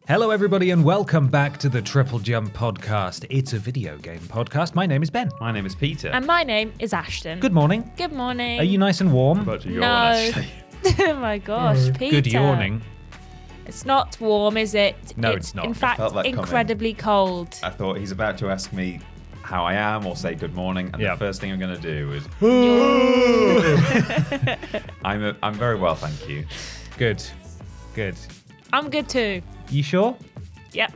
Hello, everybody, and welcome back to the TripleJump podcast. It's a video game podcast. My name is Ben. My name is Peter. And my name is Ashton. Good morning. Good morning. Are you nice and warm? About to yawn, No. actually. Oh my gosh, Peter. Good yawning. It's not warm, is it? No, it's not. In I fact, felt that coming. incredibly cold. I thought he's about to ask me how I am or say good morning, and the first thing I'm going to do is... I'm very well, thank you. Good. I'm good too. You sure? Yep.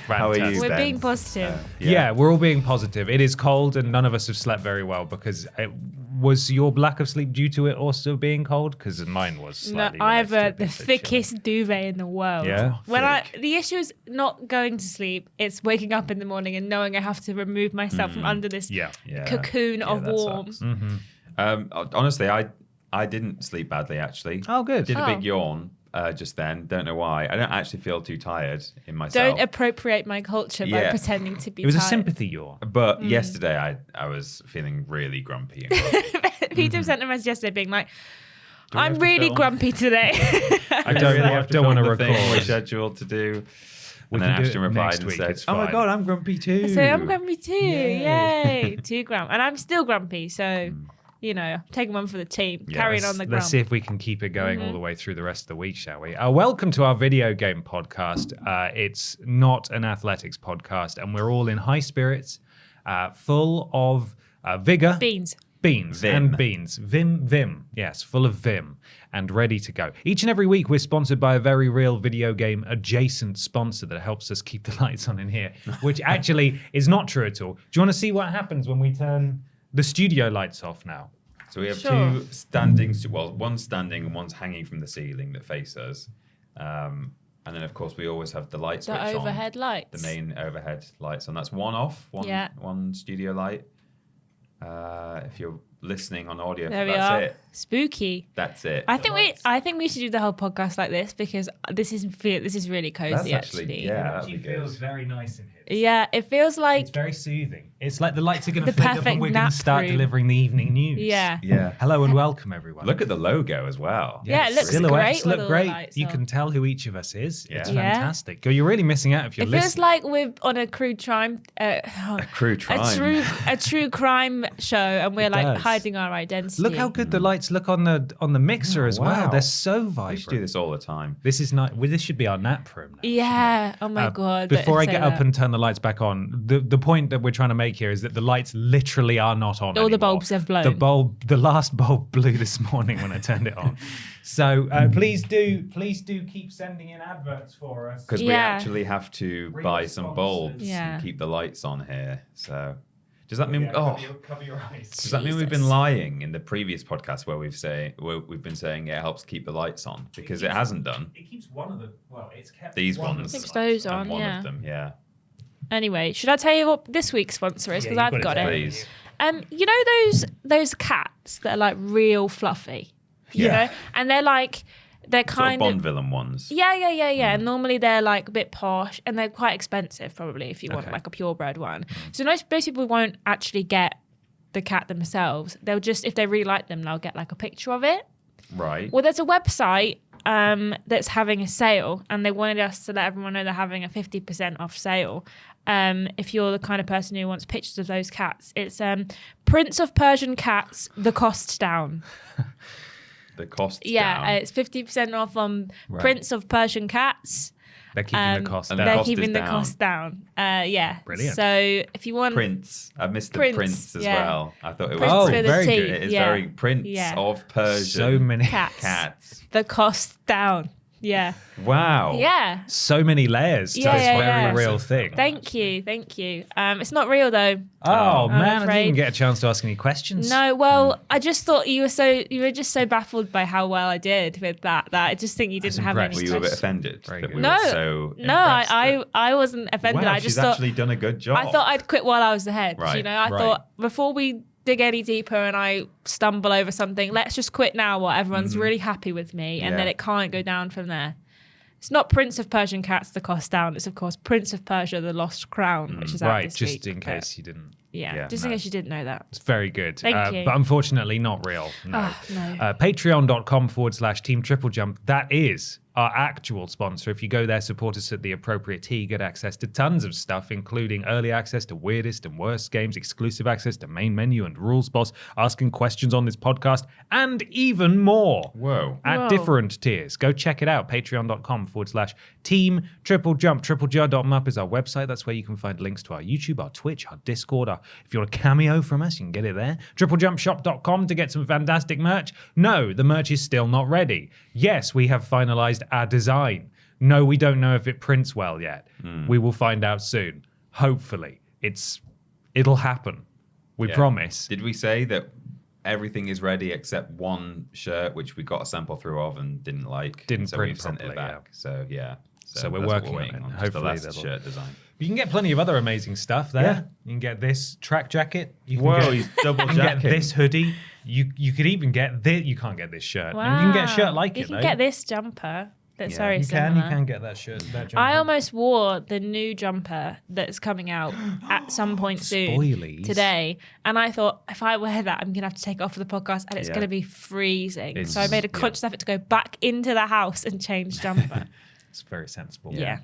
How are you, We're Ben? being positive. Yeah, we're all being positive. It is cold, and none of us have slept very well because was your lack of sleep due to it also being cold? Because mine was No, slightly. I have related to the it, so thickest duvet in the world. Yeah? The issue is not going to sleep. It's waking up in the morning and knowing I have to remove myself from under this Yeah. cocoon of that warmth. sucks. Honestly, I didn't sleep badly, actually. Oh, good. Did a big yawn just then. Don't know why. I don't actually feel too tired in myself. Don't appropriate my culture by Yeah. pretending to be It was a tired. sympathy yawn. But yesterday, I was feeling really grumpy. And grumpy. Peter sent a message yesterday being like, we have I'm to really film? grumpy today. I don't want to the thing we're record. scheduled to do. We And then can do Ashton it replied next and week, said, it's "Oh my fine." god, I'm grumpy too." So I'm grumpy too. Yay. Yay. 2 grump. And I'm still grumpy. So, you know, taking one for the team. Yeah, Carrying on the grump. Let's see if we can keep it going all the way through the rest of the week, shall we? Welcome to our video game podcast. It's not an athletics podcast, and we're all in high spirits, full of vigor. Beans. Beans Vim. and beans. Vim. Yes, full of vim and ready to go. Each and every week, we're sponsored by a very real video game adjacent sponsor that helps us keep the lights on in here, which actually is not true at all. Do you want to see what happens when we turn the studio lights off now? So we have Sure. two standing, well, one's standing and one's hanging from the ceiling that face us. And then, of course, we always have the light switch The overhead on. lights. The main overhead lights. And that's one off, one studio light. If you're listening on audio, There we that's are. it. Spooky. That's it. I think we should do the whole podcast like this because this is really cozy That's actually, yeah, that'd be It good. feels very nice in here. Yeah, it feels like It's very soothing. It's like the lights are going to The flick up perfect and we're going nap to start room. delivering the evening news. Yeah. Yeah. Hello and welcome, everyone. Look at the logo as well. Yeah, it looks Silhouettes great with look all the great. lights You on. can tell who each of us is. It's Yeah. fantastic. You're really missing out if you're it listening. feels like we're on a true crime Crew Trime. a true crime show and we're like does. hiding our identity. Look how good the lights look on the mixer as well. wow. They're so We vibrant. should do this all the time. This is not. Well, this should be our nap room now. Yeah. Oh my god. don't Before I say get up that. and turn the lights back on, the point that we're trying to make here is that the lights literally are not on. All the anymore. bulbs have blown. The last bulb blew this morning when I turned it on. So please do keep sending in adverts for us. Because we Yeah. actually have to Real buy some bulbs Yeah. and keep the lights on here. So does that mean Yeah, cover your eyes. does that mean we've Jesus. been lying in the previous podcast where we've been saying it helps keep the lights on? Because it hasn't done. It keeps one of the. Well, it's kept These one of ones. the Keeps those lights on. And one yeah. of them, yeah. Anyway, should I tell you what this week's sponsor is? Yeah, Because you've I've got got it. it. Please. You know those cats that are like real fluffy. You Yeah. know, and they're Sort of kind Bond of. villain ones. Yeah. And normally they're like a bit posh and they're quite expensive probably if you want Okay. like a purebred one. So most people won't actually get the cat themselves. They'll just, if they really like them, they'll get like a picture of it. Right. Well, there's a website that's having a sale and they wanted us to let everyone know they're having a 50% off sale. If you're the kind of person who wants pictures of those cats, it's Prince of Persian Cats, the cost down. The cost Yeah, down. it's 50% off on Right. Prince of Persian Cats. They're keeping the cost and down. the They're cost is keeping the down. cost down. Yeah. Brilliant. So if you want Prince. I missed the Prince, Prince as yeah. well. I thought it was Prince Oh, with a very T, good. It is yeah. very Prince Yeah. of Persia. So many cats, the cost down. Yeah. Wow. Yeah. so many layers to Yeah, this yeah, very yeah. real thing. Thank you. It's not real though. Oh I'm man, I didn't afraid. even get a chance to ask any questions. No, well, I just thought you were just so baffled by how well I did with that I just think you didn't have impressed. Were any you a bit questions. offended Very that good. we No, were so no, impressed I wasn't offended. Wow, I just she's thought actually done a good job. I thought I'd quit while I was ahead. Right, You know, I right. thought before we dig any deeper and I stumble over something, let's just quit now while everyone's really happy with me, and Yeah. then it can't go down from there. It's not Prince of Persian Cats, the cost down. It's of course Prince of Persia, the Lost Crown, which is out Right, this just week, in but- case you didn't. Yeah, just in case you didn't know that. It's very good. Thank you. But unfortunately, not real. No. No. Patreon.com/Team TripleJump. That is our actual sponsor. If you go there, support us at the appropriate tier, you get access to tons of stuff, including early access to weirdest and worst games, exclusive access to main menu and rules boss, asking questions on this podcast, and even more. Whoa. At different tiers. Go check it out. Patreon.com/Team TripleJump. TripleJump.mup is our website. That's where you can find links to our YouTube, our Twitch, our Discord. If you want a cameo from us, you can get it there. TripleJumpShop.com to get some fantastic merch. No, the merch is still not ready. Yes, we have finalized our design. No, we don't know if it prints well yet. We will find out soon. Hopefully. It'll happen. We promise. Did we say that everything is ready except one shirt, which we got a sample through of and didn't like? Didn't so print we've sent it properly, back. So yeah. So we're that's what working on waiting it. Just Hopefully the last that'll- shirt design. You can get plenty of other amazing stuff there. Yeah. You can get this track jacket. You can Whoa, get, he's double you can get jacking. this hoodie. You could even get this. You can't get this shirt. And you can get a shirt like you it, can though. get this jumper that's Yeah. very You similar. can get that shirt. That jumper. I almost wore the new jumper that's coming out at some point soon Spoilies. today. And I thought, if I wear that, I'm going to have to take it off for the podcast and it's Yeah. going to be freezing. It's- So I made a conscious effort to go back into the house and change jumper. It's very sensible. Yeah.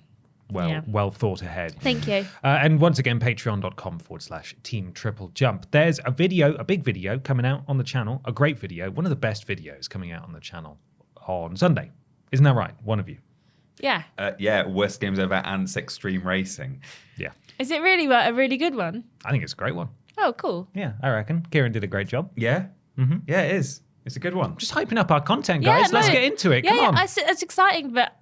Well thought ahead. Thank you. And once again, patreon.com/Team TripleJump. There's a big video coming out on the channel, a great video, one of the best videos coming out on the channel on Sunday. Isn't that right? One of you. Yeah. Yeah, worst games ever, Ants Extreme Racing. Yeah. Is it really a really good one? I think it's a great one. Oh, cool. Yeah, I reckon. Ciaran did a great job. Yeah? Yeah, it is. It's a good one. Just hyping up our content, guys. Yeah, Let's no, get into it. Yeah, Come on. it's exciting, but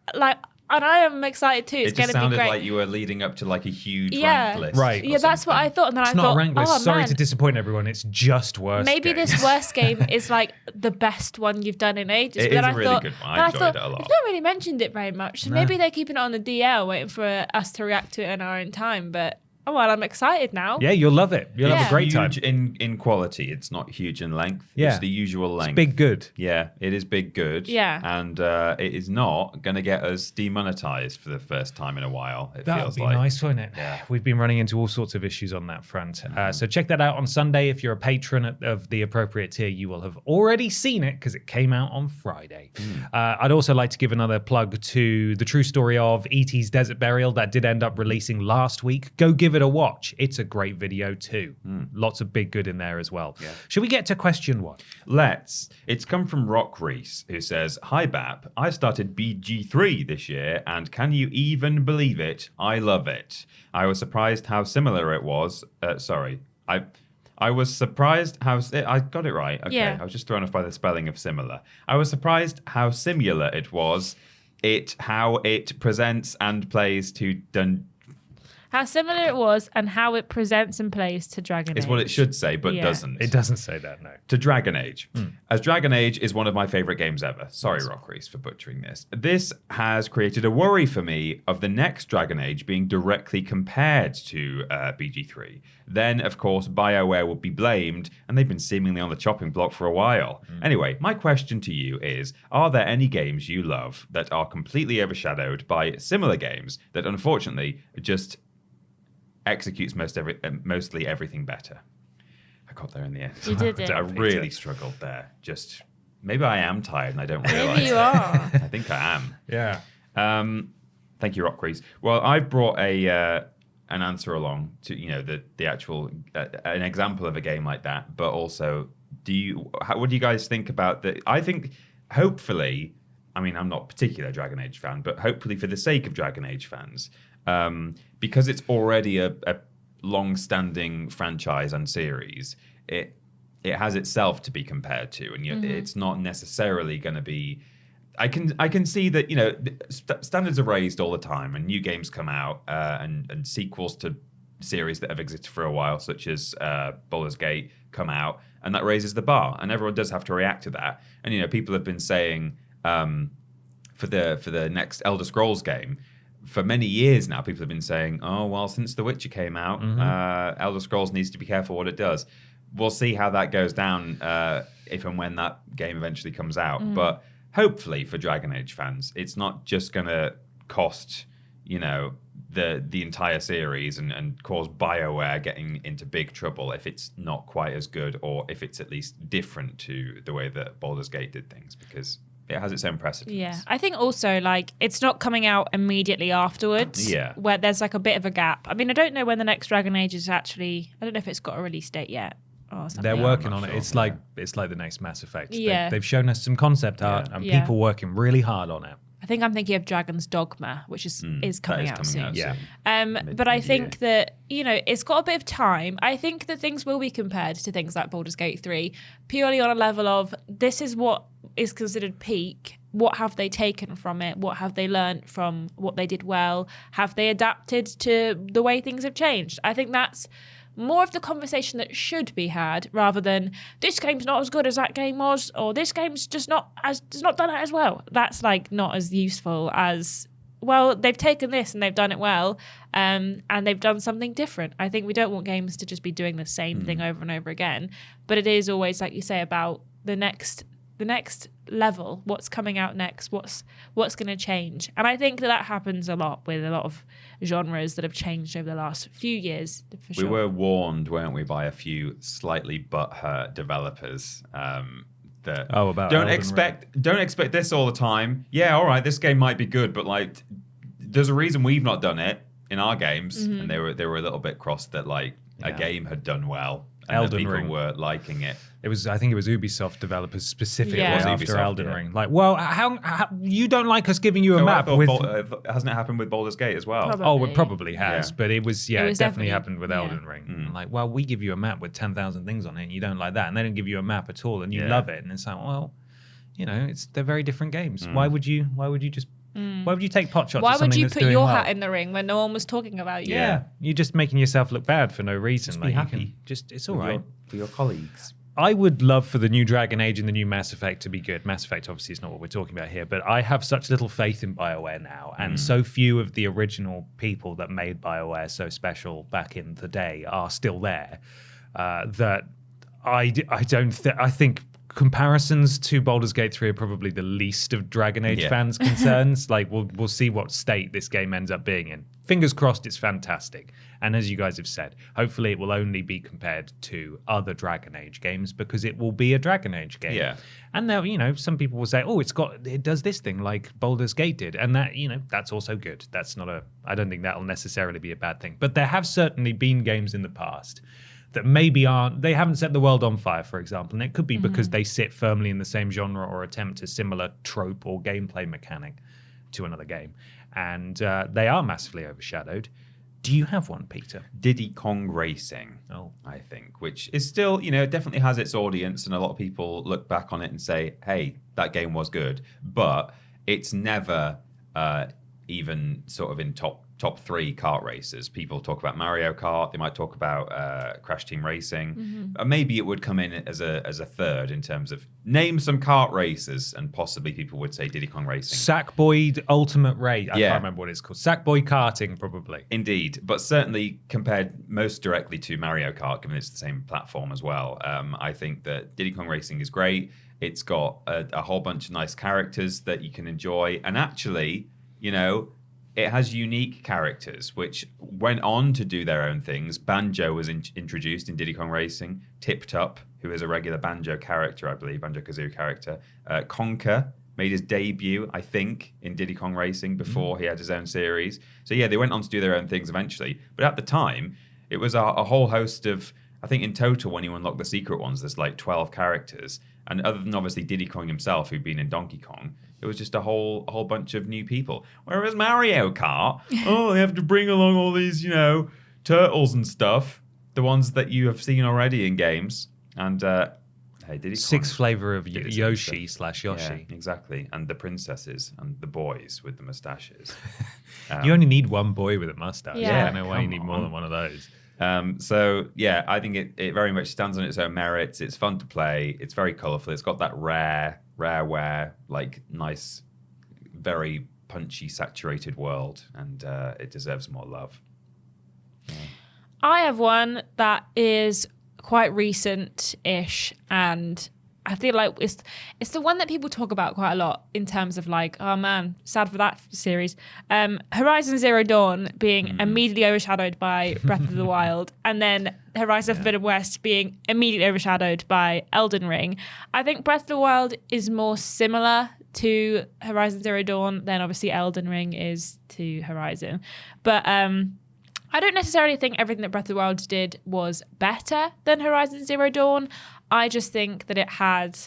and I am excited too. It's It going just to be sounded great. like you were leading up to like a huge Yeah. rank list. Right. or Yeah, that's what I something. thought. And then It's I not thought, a rank list. oh, Sorry man, to disappoint everyone. It's just worst. maybe games. this worst game is like the best one you've done in ages. It but then is I a really thought, good one. I then enjoyed thought, it a lot. You've not really mentioned it very much. So maybe they're keeping it on the DL, waiting for us to react to it in our own time. But oh well, I'm excited now. Yeah, you'll love it. You'll have Yeah. a great time. Huge in quality. It's not huge in length. Yeah. It's the usual length. Big good. Yeah, it is big good. Yeah. And it is not going to get us demonetized for the first time in a while, it That would feels be like. nice, wouldn't it? Yeah. We've been running into all sorts of issues on that front. So check that out on Sunday. If you're a patron of the appropriate tier, you will have already seen it because it came out on Friday. I'd also like to give another plug to the true story of E.T.'s Desert Burial that did end up releasing last week. Go give it a watch. It's a great video too. Lots of big good in there as well. Should we get to question one? Let's. It's come from Rock Reese, who says, "Hi BAP, I started BG3 this year, and can you even believe it? I love it. I was surprised how similar it was. I was surprised how... I got it right. Okay, Yeah. I was just thrown off by the spelling of similar. I was surprised how similar it was. How it presents and plays to How similar it was and how it presents and plays to Dragon Age. is what it should say, but Yeah. doesn't. It doesn't say that, no. To Dragon Age. As Dragon Age is one of my favorite games ever. Sorry, Rock Reese, for butchering this. This has created a worry for me of the next Dragon Age being directly compared to BG3. Then, of course, BioWare would be blamed, and they've been seemingly on the chopping block for a while. Anyway, my question to you is, are there any games you love that are completely overshadowed by similar games that unfortunately just executes mostly everything better? I got there in the end. You did it. I really struggled there. Just maybe I am tired and I don't realize. Maybe you are. I think I am. Yeah. Thank you, Rock Reese. Well, I've brought an answer along to the actual an example of a game like that, but also what do you guys think about that? I think hopefully, I mean, I'm not a particular Dragon Age fan, but hopefully for the sake of Dragon Age fans, because it's already a long-standing franchise and series, it has itself to be compared to, and it's not necessarily going to be. I can see that standards are raised all the time, and new games come out, and sequels to series that have existed for a while, such as Baldur's Gate, come out, and that raises the bar, and everyone does have to react to that. And people have been saying for the next Elder Scrolls game. For many years now, people have been saying, oh, well, since The Witcher came out, Elder Scrolls needs to be careful what it does. We'll see how that goes down if and when that game eventually comes out. But hopefully for Dragon Age fans, it's not just going to cost, the entire series and cause BioWare getting into big trouble if it's not quite as good, or if it's at least different to the way that Baldur's Gate did things, because it has its own precedents. Yeah, I think also like it's not coming out immediately afterwards. Yeah. Where there's like a bit of a gap. I mean, I don't know when the next Dragon Age is actually. I don't know if it's got a release date yet or something. They're working on sure, it. It's yeah. like the next Mass Effect. Yeah. They've shown us some concept art and Yeah. people working really hard on it. I think I'm thinking of Dragon's Dogma, which is coming out soon. Yeah. But I think that, you know, it's got a bit of time. I think that things will be compared to things like Baldur's Gate 3, purely on a level of this is what is considered peak. What have they taken from it? What have they learned from what they did well? Have they adapted to the way things have changed? I think that's more of the conversation that should be had, rather than this game's not as good as that game was, or this game's just not done it as well. That's like not as useful as, well, they've taken this and they've done it well, and they've done something different. I think we don't want games to just be doing the same thing over and over again, but it is always, like you say, about the next level, what's coming out next, what's going to change. And I think that happens a lot with a lot of genres that have changed over the last few years, for sure. We were warned, weren't we, by a few slightly butthurt developers that about don't Elden expect this all the time. Yeah, all right, this game might be good, but like there's a reason we've not done it in our games. And they were a little bit cross that like a game had done well and Elden that people Ring. were liking it. I think it was Ubisoft developers specifically Yeah. It was after Ubisoft, Elden yeah. Ring. Like, well, how you don't like us giving you a So I map thought with... hasn't it happened with Baldur's Gate as well? Probably. Oh, it probably has, Yeah. but it was, It was it definitely definitely- happened with yeah. Elden Ring. Like, well, we give you a map with 10,000 things on it, and you don't like that, and they don't give you a map at all, and you Yeah. love it, and it's like, well, you know, they're very different games. Why would you take pot shots? Why at something would you that's put doing your well? hat in the ring when no one was talking about you? Yeah, you're just making yourself look bad for no reason. Just like be you happy. it's all right. For your colleagues. I would love for the new Dragon Age and the new Mass Effect to be good. Mass Effect obviously is not what we're talking about here, but I have such little faith in BioWare now, and so few of the original people that made BioWare so special back in the day are still there, that I think comparisons to Baldur's Gate 3 are probably the least of Dragon Age fans' concerns. Like, we'll see what state this game ends up being in. Fingers crossed it's fantastic. And as you guys have said, hopefully it will only be compared to other Dragon Age games, because it will be a Dragon Age game. Yeah. And now, you know, some people will say, oh, it does this thing like Baldur's Gate did. And that, you know, that's also good. I don't think that'll necessarily be a bad thing. But there have certainly been games in the past that maybe they haven't set the world on fire, for example. And it could be because they sit firmly in the same genre or attempt a similar trope or gameplay mechanic to another game. And they are massively overshadowed. Do you have one, Peter? Diddy Kong Racing, I think, which is still, you know, definitely has its audience, and a lot of people look back on it and say, hey, that game was good, but it's never even sort of in top 3 kart races. People talk about Mario Kart, they might talk about Crash Team Racing. Maybe it would come in as a third in terms of name some kart races, and possibly people would say Diddy Kong Racing. Sackboy Ultimate Race. I can't remember what it's called. Sackboy Karting, probably. Indeed, but certainly compared most directly to Mario Kart, given it's the same platform as well. I think that Diddy Kong Racing is great. It's got a whole bunch of nice characters that you can enjoy, and actually, you know, it has unique characters which went on to do their own things. Banjo was introduced in Diddy Kong Racing. Tipped Up, who is a regular Banjo character, I believe, Banjo-Kazooie character. Conker made his debut, I think, in Diddy Kong Racing before he had his own series. So yeah, they went on to do their own things eventually. But at the time, it was a whole host of, I think in total, when you unlock the secret ones, there's like 12 characters. And other than obviously Diddy Kong himself, who'd been in Donkey Kong, it was just a whole bunch of new people. Whereas Mario Kart, they have to bring along all these, you know, turtles and stuff, the ones that you have seen already in games. And hey, Diddy Kong, 6 flavor of did its own Yoshi stuff. / Yoshi. Yeah, exactly. And the princesses and the boys with the mustaches. You only need one boy with a mustache. Yeah. I don't know why you Come need more on. than one of those. So yeah, I think it very much stands on its own merits. It's fun to play. It's very colourful. It's got that rareware, like nice, very punchy, saturated world, and it deserves more love. I have one that is quite recent-ish, and I feel like it's the one that people talk about quite a lot in terms of like, oh man, sad for that series. Horizon Zero Dawn being immediately overshadowed by Breath of the Wild, and then Horizon Forbidden West being immediately overshadowed by Elden Ring. I think Breath of the Wild is more similar to Horizon Zero Dawn than obviously Elden Ring is to Horizon. But I don't necessarily think everything that Breath of the Wild did was better than Horizon Zero Dawn. I just think that it had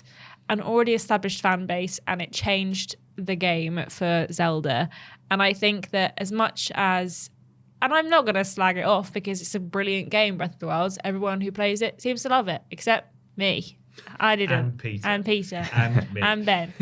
an already established fan base and it changed the game for Zelda. And I think that as much as, and I'm not going to slag it off because it's a brilliant game, Breath of the Wild. Everyone who plays it seems to love it, except me. I didn't. And Peter. And me. And Ben.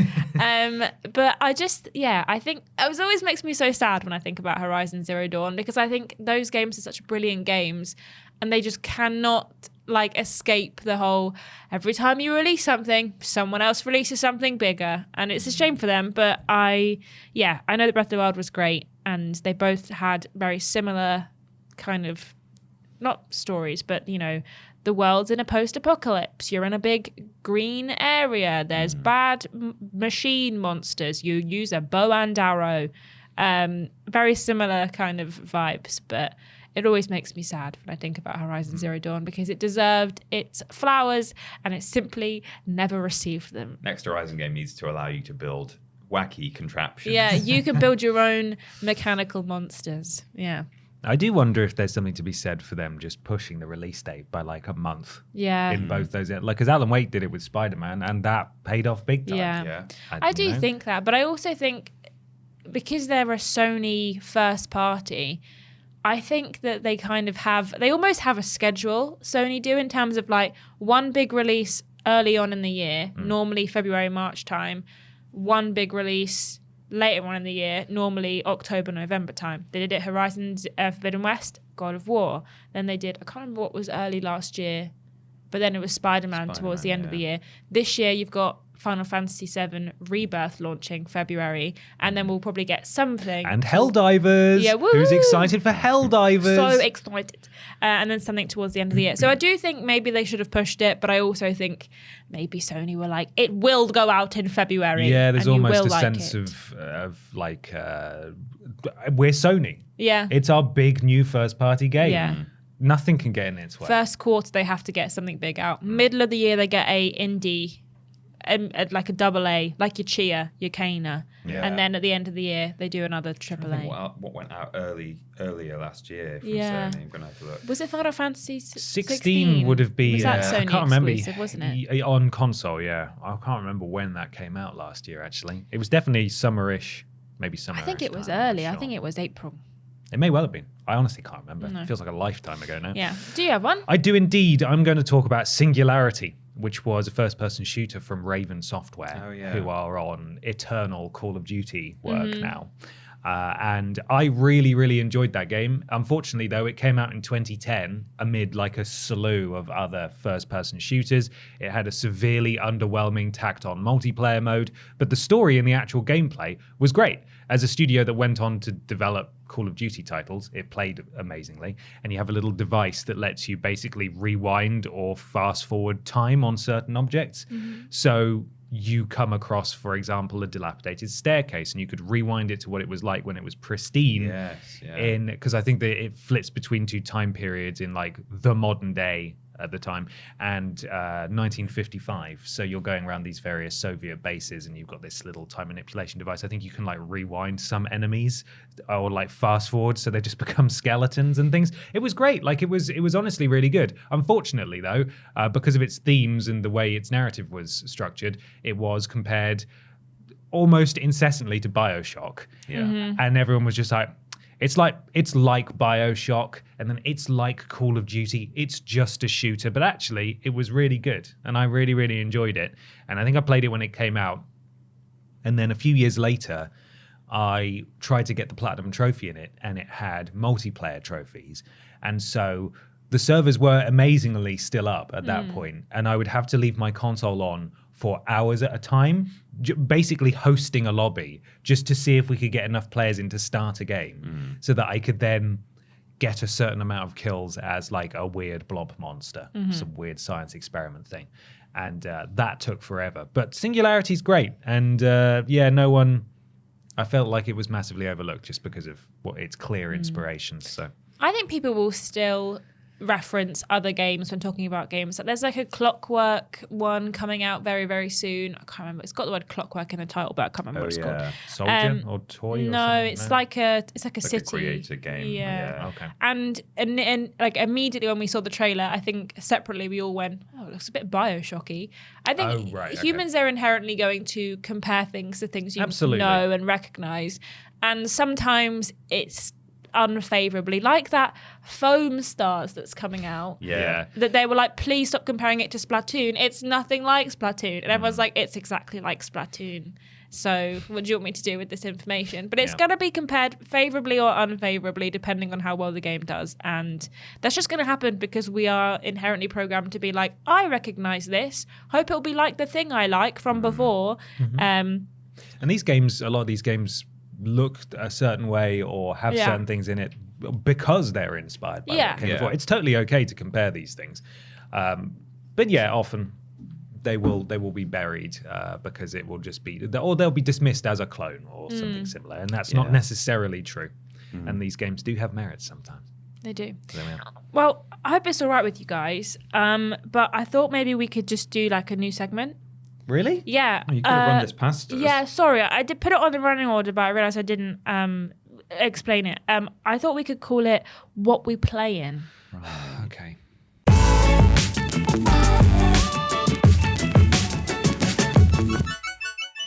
But I just, I think it always makes me so sad when I think about Horizon Zero Dawn, because I think those games are such brilliant games and they just cannot like escape the whole, every time you release something, someone else releases something bigger. And it's a shame for them. But I know that Breath of the Wild was great and they both had very similar kind of, not stories, but, you know, the world's in a post-apocalypse. You're in a big green area. There's bad machine monsters. You use a bow and arrow. Very similar kind of vibes, but it always makes me sad when I think about Horizon Zero Dawn because it deserved its flowers and it simply never received them. Next Horizon game needs to allow you to build wacky contraptions. Yeah, you can build your own mechanical monsters. Yeah. I do wonder if there's something to be said for them just pushing the release date by like a month. Yeah. In both those, like, because Alan Wake did it with Spider-Man, and that paid off big time. Yeah. I do think that, but I also think because they're a Sony first party, I think that they kind of they almost have a schedule, Sony do, in terms of like one big release early on in the year, normally February, March time, one big release later on in the year, normally October, November time. They did it Horizon Forbidden West, God of War. Then they did, I can't remember what was early last year, but then it was Spider-Man towards the end of the year. This year you've got Final Fantasy VII Rebirth launching February, and then we'll probably get something. And Helldivers. Yeah, woo! Who's excited for Helldivers? So excited. And then something towards the end of the year. So I do think maybe they should have pushed it, but I also think maybe Sony were like, it will go out in February. Yeah, there's almost a like sense of like, we're Sony. Yeah. It's our big new first party game. Yeah. Nothing can get in its way. First quarter, they have to get something big out. Middle of the year, they get a indie, like a double A, like your Chia, your Kana. Yeah. And then at the end of the year, they do another triple A. What went out earlier last year from Yeah. Sony? I'm going to have to look. Was it Final Fantasy 16 would have been. Was that Sony I can't remember. exclusive, wasn't it? On console, yeah. I can't remember when that came out last year, actually. It was definitely summerish, maybe summer. I think it was early. I think it was April. It may well have been. I honestly can't remember. No. It feels like a lifetime ago now. Yeah. Do you have one? I do indeed. I'm going to talk about Singularity, which was a first-person shooter from Raven Software, who are on eternal Call of Duty work now. And I really, really enjoyed that game. Unfortunately, though, it came out in 2010 amid like a slew of other first-person shooters. It had a severely underwhelming tacked-on multiplayer mode, but the story and the actual gameplay was great. As a studio that went on to develop Call of Duty titles, it played amazingly. And you have a little device that lets you basically rewind or fast-forward time on certain objects. So you come across, for example, a dilapidated staircase, and you could rewind it to what it was like when it was pristine. Yes, yeah. Because I think that it flits between two time periods in like the modern day at the time and 1955. So you're going around these various Soviet bases, and you've got this little time manipulation device. I think you can like rewind some enemies or like fast forward, so they just become skeletons and things. It was great. Like it was honestly really good. Unfortunately, though, because of its themes and the way its narrative was structured, it was compared almost incessantly to BioShock. Yeah. And everyone was just like, it's like BioShock, and then it's like Call of Duty. It's just a shooter, but actually it was really good, and I really, really enjoyed it. And I think I played it when it came out, and then a few years later, I tried to get the Platinum Trophy in it, and it had multiplayer trophies, and so the servers were amazingly still up at that point, and I would have to leave my console on for hours at a time, basically hosting a lobby just to see if we could get enough players in to start a game so that I could then get a certain amount of kills as like a weird blob monster, some weird science experiment thing. and that took forever. But Singularity's great, and no one. I felt like it was massively overlooked just because of its clear inspirations. So I think people will still reference other games when talking about games. Like there's like a Clockwork one coming out very, very soon. I can't remember. It's got the word Clockwork in the title, but I can't remember what it's called. Soldier or Toy? No, or something? it's like a Like city. a creator game. Yeah. Okay. And like immediately when we saw the trailer, I think separately we all went, "Oh, it looks a bit Bioshocky." I think humans are inherently going to compare things to things you know and recognize, and sometimes it's unfavorably, like that Foam Stars that's coming out. Yeah. That they were like, please stop comparing it to Splatoon. It's nothing like Splatoon. And everyone's like, it's exactly like Splatoon. So what do you want me to do with this information? But it's going to be compared favorably or unfavorably depending on how well the game does. And that's just going to happen because we are inherently programmed to be like, I recognize this. Hope it'll be like the thing I like from before. And these games, a lot of these games look a certain way or have certain things in it because they're inspired by what came before. It's totally okay to compare these things. But often they will be buried because it will just be, or they'll be dismissed as a clone or something similar. And that's not necessarily true. And these games do have merits sometimes. They do. So there we are. Well, I hope it's all right with you guys. But I thought maybe we could just do like a new segment. Really? Yeah. Oh, you could have run this past us. Yeah, sorry. I did put it on the running order, but I realised I didn't explain it. I thought we could call it What We Playin. Right. Okay.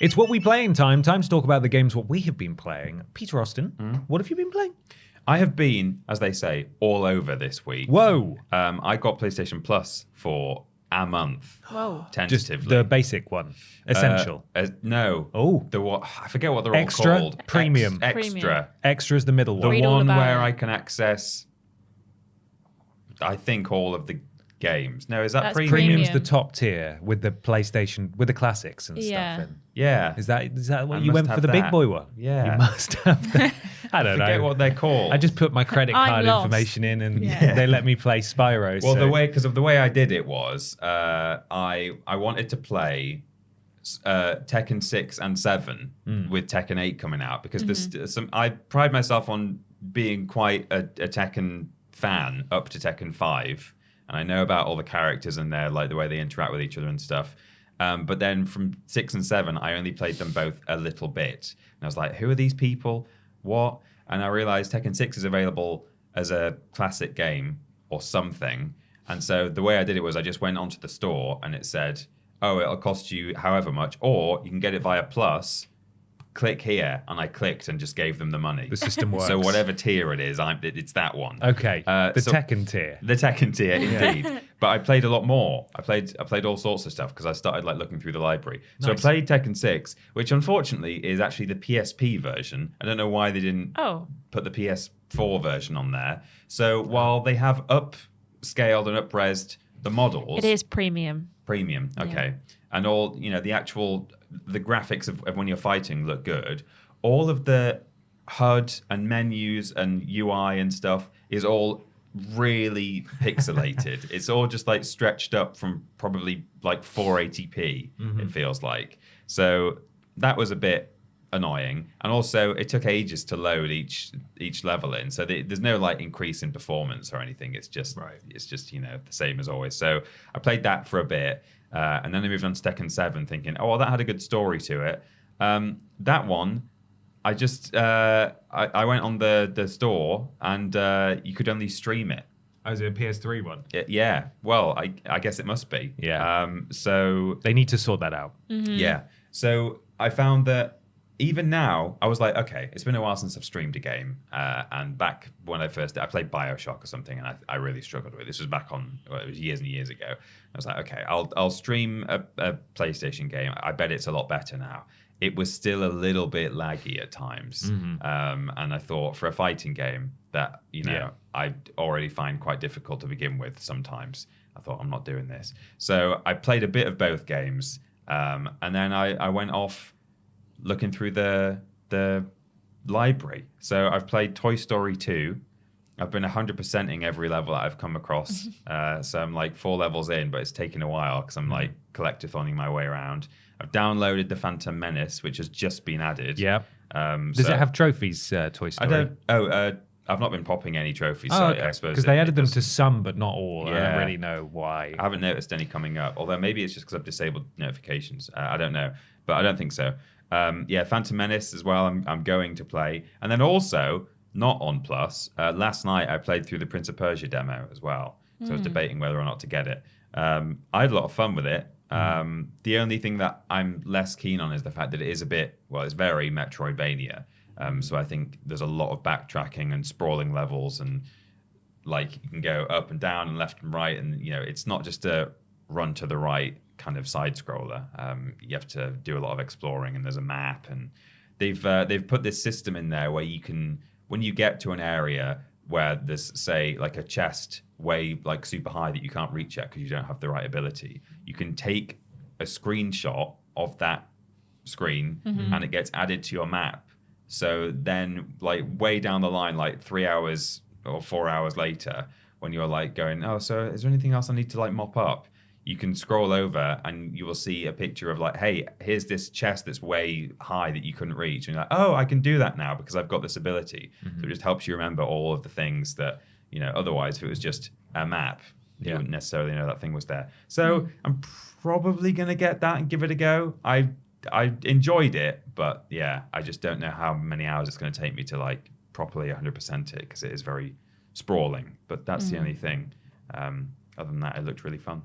It's What We Playin time. Time to talk about the games what we have been playing. Peter Austin, what have you been playing? I have been, as they say, all over this week. Whoa. I got PlayStation Plus for a month. Whoa. Just Tentatively. the basic one. Essential. No. Oh. The what? I forget what they're Extra? all called. Premium. Extra. Extra's the middle The one. Read all one about where it. I can access, I think, all of the games. No, is that That's premium? Premium's Premium. the top tier with the PlayStation, with the classics and Yeah. stuff. In. Yeah. Is that what I you must went for have the big that. boy one? Yeah. You must have that. I don't Forget know. what they're called. I just put my credit I'm card lost. information in and Yeah. they let me play Spyro. Well, so. because of the way I did it was, I wanted to play Tekken 6 and 7 with Tekken 8 coming out because there's some. I pride myself on being quite a Tekken fan up to Tekken 5, and I know about all the characters and their like the way they interact with each other and stuff. But then from 6 and 7, I only played them both a little bit, and I was like, "Who are these people? What?" And I realized Tekken 6 is available as a classic game or something. And so the way I did it was I just went onto the store and it said, oh, it'll cost you however much, or you can get it via Plus. Click here. And I clicked and just gave them the money. The system works. So whatever tier it is, it's that one. Okay. The so- Tekken tier. The Tekken tier, indeed. But I played a lot more. I played all sorts of stuff because I started like looking through the library. So Nice. I played Tekken 6, which unfortunately is actually the PSP version. I don't know why they didn't put the PS4 version on there. So while they have upscaled and upresed the models, It is premium. premium, okay, and all the graphics of when you're fighting look good. All of the HUD and menus and UI and stuff is all really pixelated. It's all just like stretched up from probably like 480p. It feels like. So that was a bit annoying, and also it took ages to load each level in. So there's no like increase in performance or anything. It's just the same as always. So I played that for a bit, and then I moved on to Tekken 7, thinking, oh well, that had a good story to it. That one, I just I went on the store and you could only stream it. Oh, is it a PS3 one? Yeah. Well, I guess it must be. Yeah. So They need to sort that out. yeah. So I found that even now, I was like, okay, it's been a while since I've streamed a game. And back when I played Bioshock or something, and I really struggled with it. This was back on, it was years and years ago. I was like, okay, I'll stream a PlayStation game. I bet it's a lot better now. It was still a little bit laggy at times. And I thought for a fighting game that, I already find quite difficult to begin with sometimes, I thought, I'm not doing this. So I played a bit of both games. And then I went off looking through the library. So I've played Toy Story 2, I've been 100%ing every level that I've come across. So I'm like 4 levels in, but it's taken a while because I'm like collectathoning my way around. I've downloaded the Phantom Menace, which has just been added. Yeah. Does it have trophies, Toy Story? I've not been popping any trophies, Oh, so okay. I suppose Because they added them to some, but not all. I Yeah. don't really know why. I haven't noticed any coming up. Although maybe it's just because I've disabled notifications. I don't know, but I don't think so. Phantom Menace as well. I'm going to play, and then also not on Plus. Last night I played through the Prince of Persia demo as well, so I was debating whether or not to get it. I had a lot of fun with it. The only thing that I'm less keen on is the fact that it is it's very Metroidvania. So I think there's a lot of backtracking and sprawling levels, and like you can go up and down and left and right, and it's not just a run to the right kind of side scroller. You have to do a lot of exploring, and there's a map, and they've put this system in there where you can, when you get to an area where there's say like a chest way like super high that you can't reach yet because you don't have the right ability, you can take a screenshot of that screen and it gets added to your map. So then like way down the line, like 3 hours or 4 hours later, when you're like going, so is there anything else I need to like mop up? You can scroll over and you will see a picture of like, hey, here's this chest that's way high that you couldn't reach. And you're like, I can do that now because I've got this ability. So it just helps you remember all of the things that, otherwise if it was just a map, you wouldn't necessarily know that thing was there. So I'm probably going to get that and give it a go. I enjoyed it, but yeah, I just don't know how many hours it's going to take me to like properly 100% it because it is very sprawling. But that's the only thing. Other than that, it looked really fun.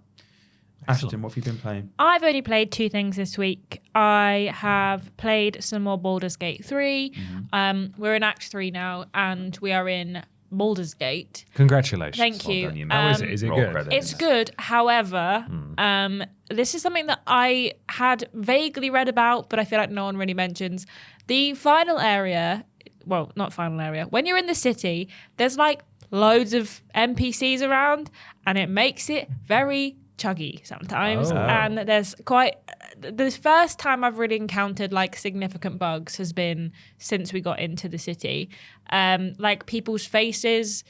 Ashton, what have you been playing? I've only played 2 things this week. I have played some more Baldur's Gate 3. We're in Act 3 now, and we are in Baldur's Gate. Congratulations. Thank you. Well done, you How is it? Is it Roll good? credits. It's good. However, this is something that I had vaguely read about, but I feel like no one really mentions. The final area, well, not final area, when you're in the city, there's like loads of NPCs around, and it makes it very chuggy sometimes. And there's the first time I've really encountered like significant bugs has been since we got into the city. Like people's faces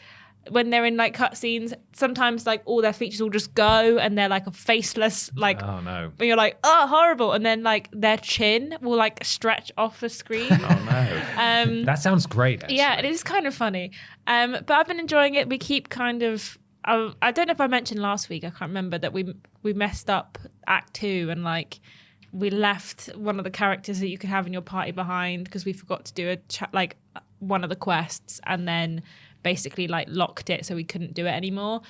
when they're in like cutscenes, sometimes like all their features will just go and they're like a faceless, like, oh no, and you're like, oh, horrible. And then like their chin will like stretch off the screen. Oh no. That sounds great. Actually. Yeah, it is kind of funny. But I've been enjoying it. We keep kind of, I don't know if I mentioned last week, I can't remember, that we messed up Act 2 and like we left one of the characters that you could have in your party behind because we forgot to do like one of the quests, and then basically like locked it so we couldn't do it anymore.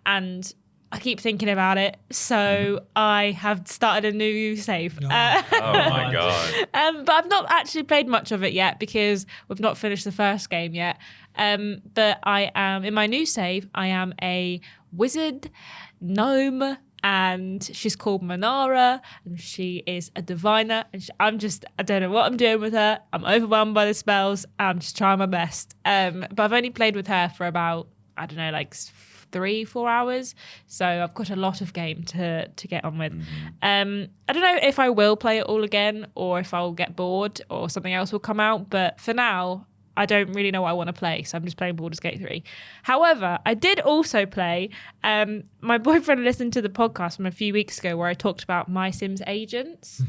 And I keep thinking about it, so I have started a new save. Oh my god. But I've not actually played much of it yet because we've not finished the first game yet. But I am, in my new save, I am a wizard gnome, and she's called Manara, and she is a diviner. And I don't know what I'm doing with her. I'm overwhelmed by the spells. I'm just trying my best. But I've only played with her for about, I don't know, like 3-4 hours. So I've got a lot of game to get on with. I don't know if I will play it all again or if I'll get bored or something else will come out. But for now, I don't really know what I want to play, so I'm just playing Baldur's Gate 3. However, I did also play, my boyfriend listened to the podcast from a few weeks ago where I talked about My Sims Agents,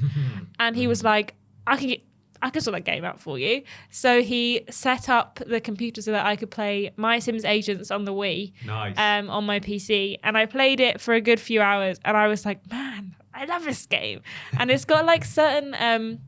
and he was like, I can sort that game out for you. So he set up the computer so that I could play My Sims Agents on the Wii, on my PC, and I played it for a good few hours, and I was like, man, I love this game. And it's got like certain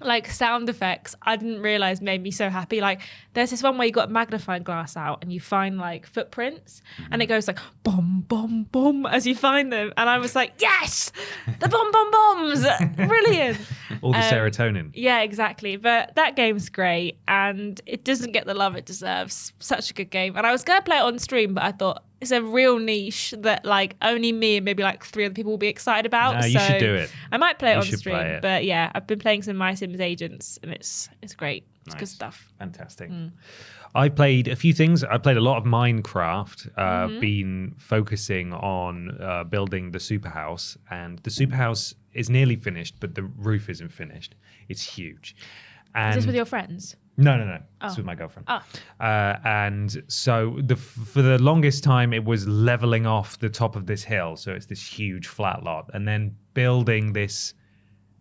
like sound effects I didn't realize made me so happy. Like there's this one where you got a magnifying glass out and you find like footprints, and it goes like boom, boom, boom as you find them, and I was like, yes, the bomb bombs, brilliant. All the serotonin. Yeah, exactly. But that game's great, and it doesn't get the love it deserves. Such a good game. And I was gonna play it on stream, but I thought it's a real niche that like only me and maybe like 3 other people will be excited about. No, you should do it. I might play it on should stream. play it. But yeah, I've been playing some My Sims Agents, and it's great. It's good stuff. Fantastic. I played a few things. I played a lot of Minecraft, been focusing on building the super house, and the super house is nearly finished, but the roof isn't finished. It's huge. And Is this with your friends? No. Oh. It's with my girlfriend. Oh. And so for the longest time, it was leveling off the top of this hill. So it's this huge flat lot, and then building this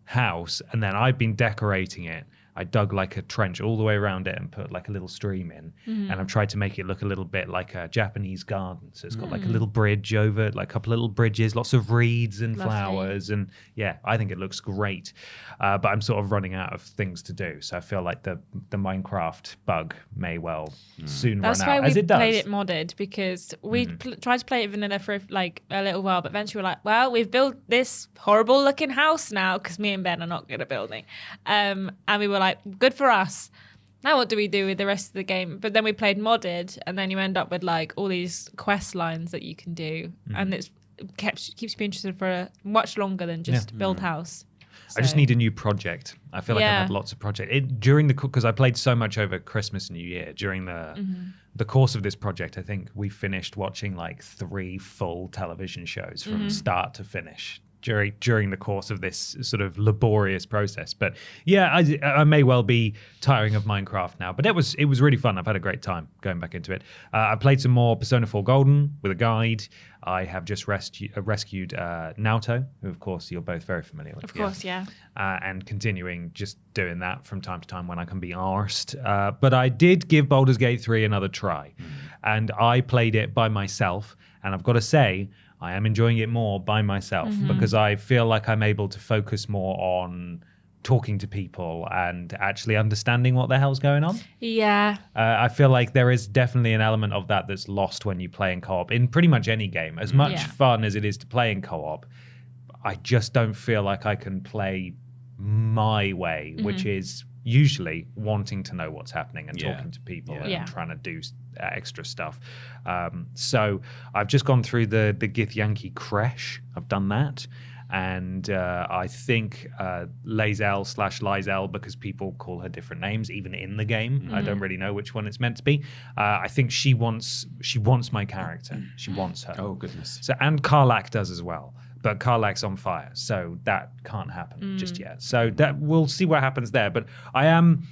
house. And then I've been decorating it. I dug like a trench all the way around it and put like a little stream in. And I've tried to make it look a little bit like a Japanese garden. So it's got like a little bridge over it, like a couple little bridges, lots of reeds and flowers. And yeah, I think it looks great. But I'm sort of running out of things to do. So I feel like the Minecraft bug may well soon That's run why out, we as it does. played it modded, because we tried to play it vanilla for like a little while, but eventually we're like, well, we've built this horrible looking house now, because me and Ben are not good at building. And we were like, good for us. Now what do we do with the rest of the game? But then we played modded, and then you end up with like all these quest lines that you can do, and it keeps me interested for much longer than just build house. I just need a new project. I feel like I've had lots of projects because I played so much over Christmas and New Year. During the course of this project, I think we finished watching like 3 full television shows from start to finish during the course of this sort of laborious process. But yeah, I may well be tiring of Minecraft now, but it was really fun. I've had a great time going back into it. I played some more Persona 4 Golden with a guide. I have just rescued Naoto, who of course you're both very familiar with. Of course, yeah. And continuing just doing that from time to time when I can be arsed. But I did give Baldur's Gate 3 another try, and I played it by myself, and I've got to say, I am enjoying it more by myself because I feel like I'm able to focus more on talking to people and actually understanding what the hell's going on. Yeah. I feel like there is definitely an element of that that's lost when you play in co-op in pretty much any game. As much fun as it is to play in co-op, I just don't feel like I can play my way, which is usually wanting to know what's happening and talking to people and trying to do extra stuff. So I've just gone through the Githyanki Creche. I've done that. And I think Lae'zel/Lizel, because people call her different names, even in the game. I don't really know which one it's meant to be. I think she wants my character. She wants her. Oh, goodness. So, and Karlak does as well. But Karlak's on fire, so that can't happen just yet. So that we'll see what happens there. But I'm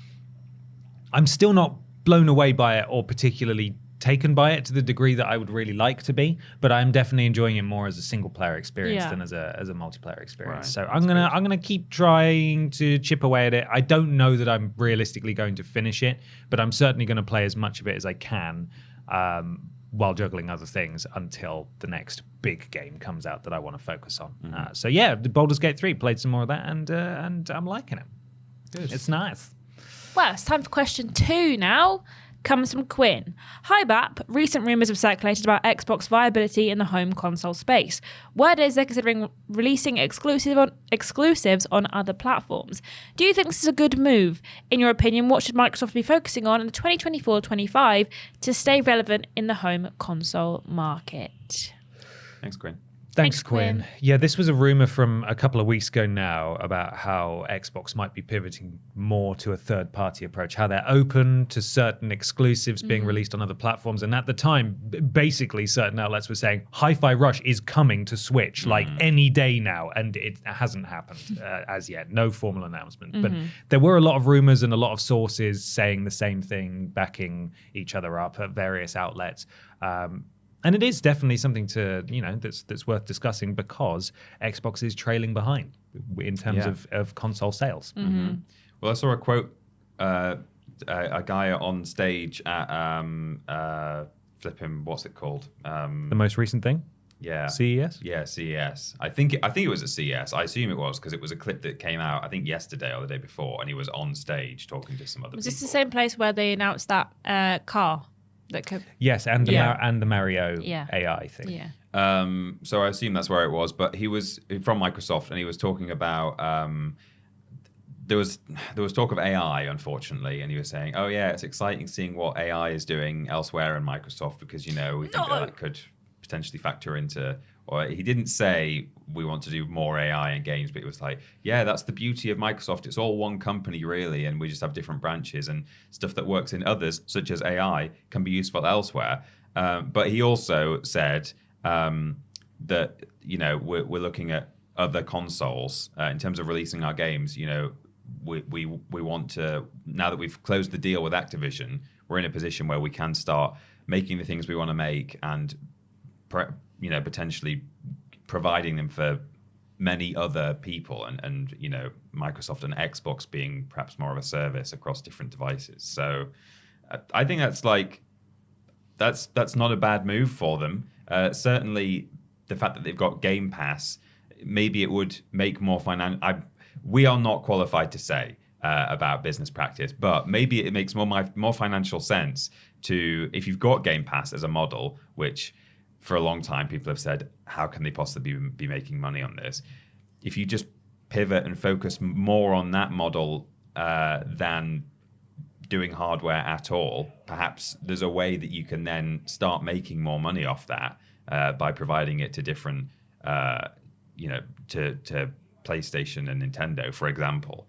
still not blown away by it or particularly taken by it to the degree that I would really like to be. But I'm definitely enjoying it more as a single player experience than as a multiplayer experience. Right. So I'm gonna keep trying to chip away at it. I don't know that I'm realistically going to finish it, but I'm certainly going to play as much of it as I can. While juggling other things until the next big game comes out that I want to focus on. So yeah, the Baldur's Gate 3, played some more of that, and I'm liking it. Good. It's nice. Well, it's time for question 2 now. Comes from Quinn. Hi BAP, recent rumours have circulated about Xbox viability in the home console space. Word is they're considering releasing exclusives on other platforms. Do you think this is a good move? In your opinion, what should Microsoft be focusing on in the 2024-25 to stay relevant in the home console market? Thanks, Quinn. Thanks, Quinn. Yeah, this was a rumor from a couple of weeks ago now about how Xbox might be pivoting more to a third-party approach, how they're open to certain exclusives being released on other platforms. And at the time, basically, certain outlets were saying Hi-Fi Rush is coming to Switch like any day now, and it hasn't happened as yet. No formal announcement. But there were a lot of rumors and a lot of sources saying the same thing, backing each other up at various outlets. And it is definitely something to, that's worth discussing because Xbox is trailing behind in terms of console sales. Well, I saw a quote, a guy on stage at flipping, what's it called? The most recent thing? Yeah. CES? Yeah, CES. I think it was at CES. I assume it was because it was a clip that came out, I think yesterday or the day before, and he was on stage talking to some other people. Was this the same place where they announced that car? Yes, and the Mario AI thing. Yeah. So I assume that's where it was, but he was from Microsoft, and he was talking about there was talk of AI, unfortunately, and he was saying, "Oh yeah, it's exciting seeing what AI is doing elsewhere in Microsoft because we think that could potentially factor into." Or he didn't say we want to do more AI in games, but it was like, yeah, that's the beauty of Microsoft. It's all one company, really, and we just have different branches, and stuff that works in others, such as AI, can be useful elsewhere. But he also said that, we're looking at other consoles in terms of releasing our games. we want to, now that we've closed the deal with Activision, we're in a position where we can start making the things we want to make and potentially providing them for many other people, and Microsoft and Xbox being perhaps more of a service across different devices. So I think that's not a bad move for them. Certainly the fact that they've got Game Pass, maybe it would make more financial. We are not qualified to say about business practice, but maybe it makes more financial sense to, if you've got Game Pass as a model, which for a long time people have said, how can they possibly be making money on this? If you just pivot and focus more on that model than doing hardware at all, perhaps there's a way that you can then start making more money off that by providing it to different, to PlayStation and Nintendo, for example.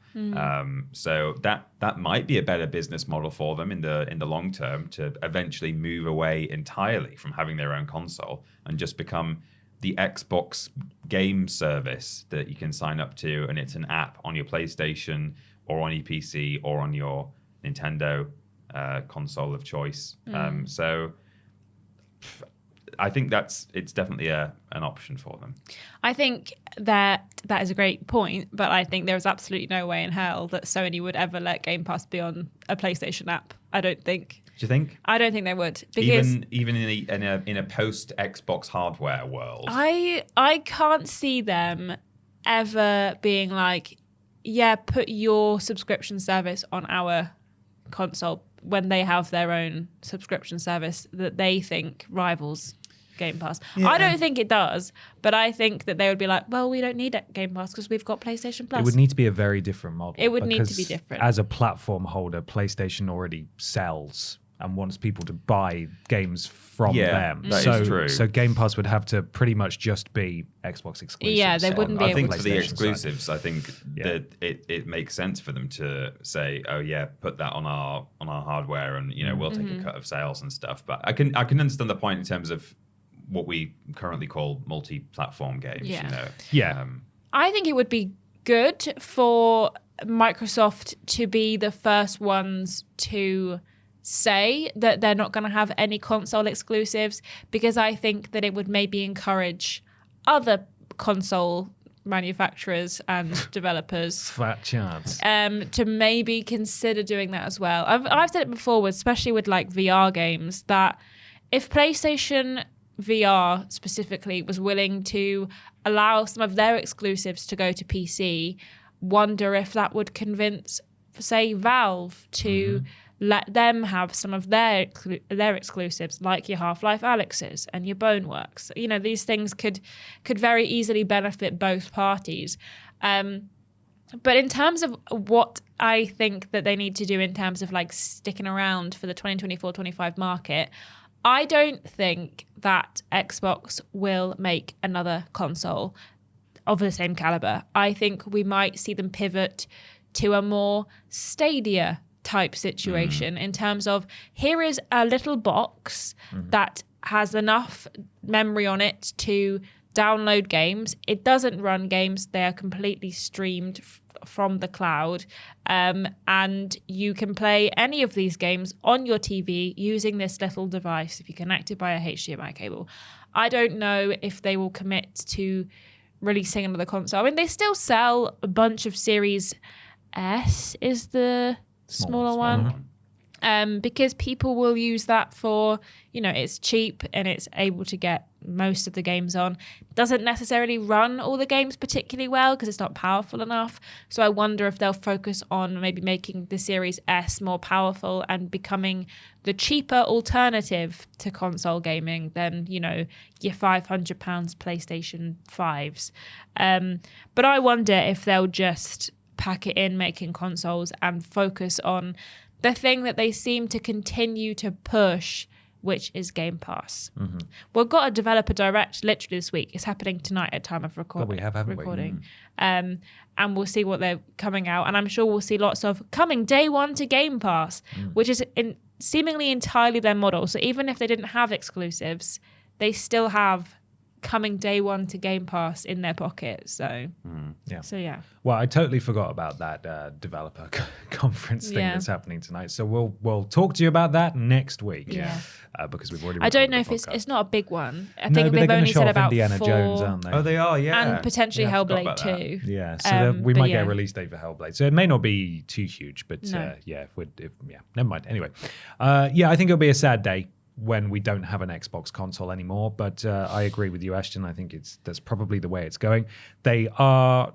So that might be a better business model for them in the long term, to eventually move away entirely from having their own console and just become the Xbox game service that you can sign up to, and it's an app on your PlayStation or on your PC or on your Nintendo console of choice. So I think it's definitely an option for them. I think that is a great point, but I think there's absolutely no way in hell that Sony would ever let Game Pass be on a PlayStation app. I don't think. Do you think? I don't think they would, because even in a post Xbox hardware world, I can't see them ever being like, yeah, put your subscription service on our console, when they have their own subscription service that they think rivals Game Pass. Yeah. I don't think it does, but I think that they would be like, well, we don't need Game Pass because we've got PlayStation Plus. It would need to be a very different model. It would need to be different. As a platform holder, PlayStation already sells and wants people to buy games from them. That is true. So Game Pass would have to pretty much just be Xbox exclusives. Yeah, they wouldn't be I able think to. for the exclusives, I think that it makes sense for them to say, oh yeah, put that on our hardware, and we'll take a cut of sales and stuff. But I can understand the point in terms of what we currently call multi-platform games. Yeah. I think it would be good for Microsoft to be the first ones to say that they're not going to have any console exclusives, because I think that it would maybe encourage other console manufacturers and developers fat chance to maybe consider doing that as well. I've said it before, especially with like VR games, that if PlayStation VR specifically was willing to allow some of their exclusives to go to PC, wonder if that would convince, say, Valve to let them have some of their exclusives, like your Half-Life Alyxes and your Boneworks. These things could very easily benefit both parties. But in terms of what I think that they need to do in terms of like sticking around for the 2024-25 market, I don't think that Xbox will make another console of the same caliber. I think we might see them pivot to a more Stadia type situation in terms of, here is a little box that has enough memory on it to download games. It doesn't run games. They are completely streamed from the cloud. And you can play any of these games on your TV using this little device if you connect it by a HDMI cable. I don't know if they will commit to releasing another console. I mean, they still sell a bunch of Series S is the smaller one. Because people will use that for, it's cheap and it's able to get most of the games on. Doesn't necessarily run all the games particularly well because it's not powerful enough. So I wonder if they'll focus on maybe making the Series S more powerful and becoming the cheaper alternative to console gaming than, your £500 PlayStation 5s. But I wonder if they'll just pack it in making consoles and focus on the thing that they seem to continue to push, which is Game Pass. We've got a developer direct literally this week. It's happening tonight at time of recording. We have, haven't we? And we'll see what they're coming out. And I'm sure we'll see lots of coming day one to Game Pass, which is seemingly entirely their model. So even if they didn't have exclusives, they still have coming day one to Game Pass in their pocket. So, yeah. Well, I totally forgot about that developer conference thing that's happening tonight. So we'll talk to you about that next week. Yeah. Because we've already. I don't know if the podcast. it's not a big one. I No, think but they're they've going only to show said off about Indiana 4, Jones, aren't they? Oh, they are, yeah. and potentially Yeah, I forgot Hellblade about that. 2. Yeah, so we but might get a release date for Hellblade. So it may not be too huge, but No. never mind. Anyway, I think it'll be a sad day when we don't have an Xbox console anymore. But I agree with you, Ashton. I think that's probably the way it's going. They are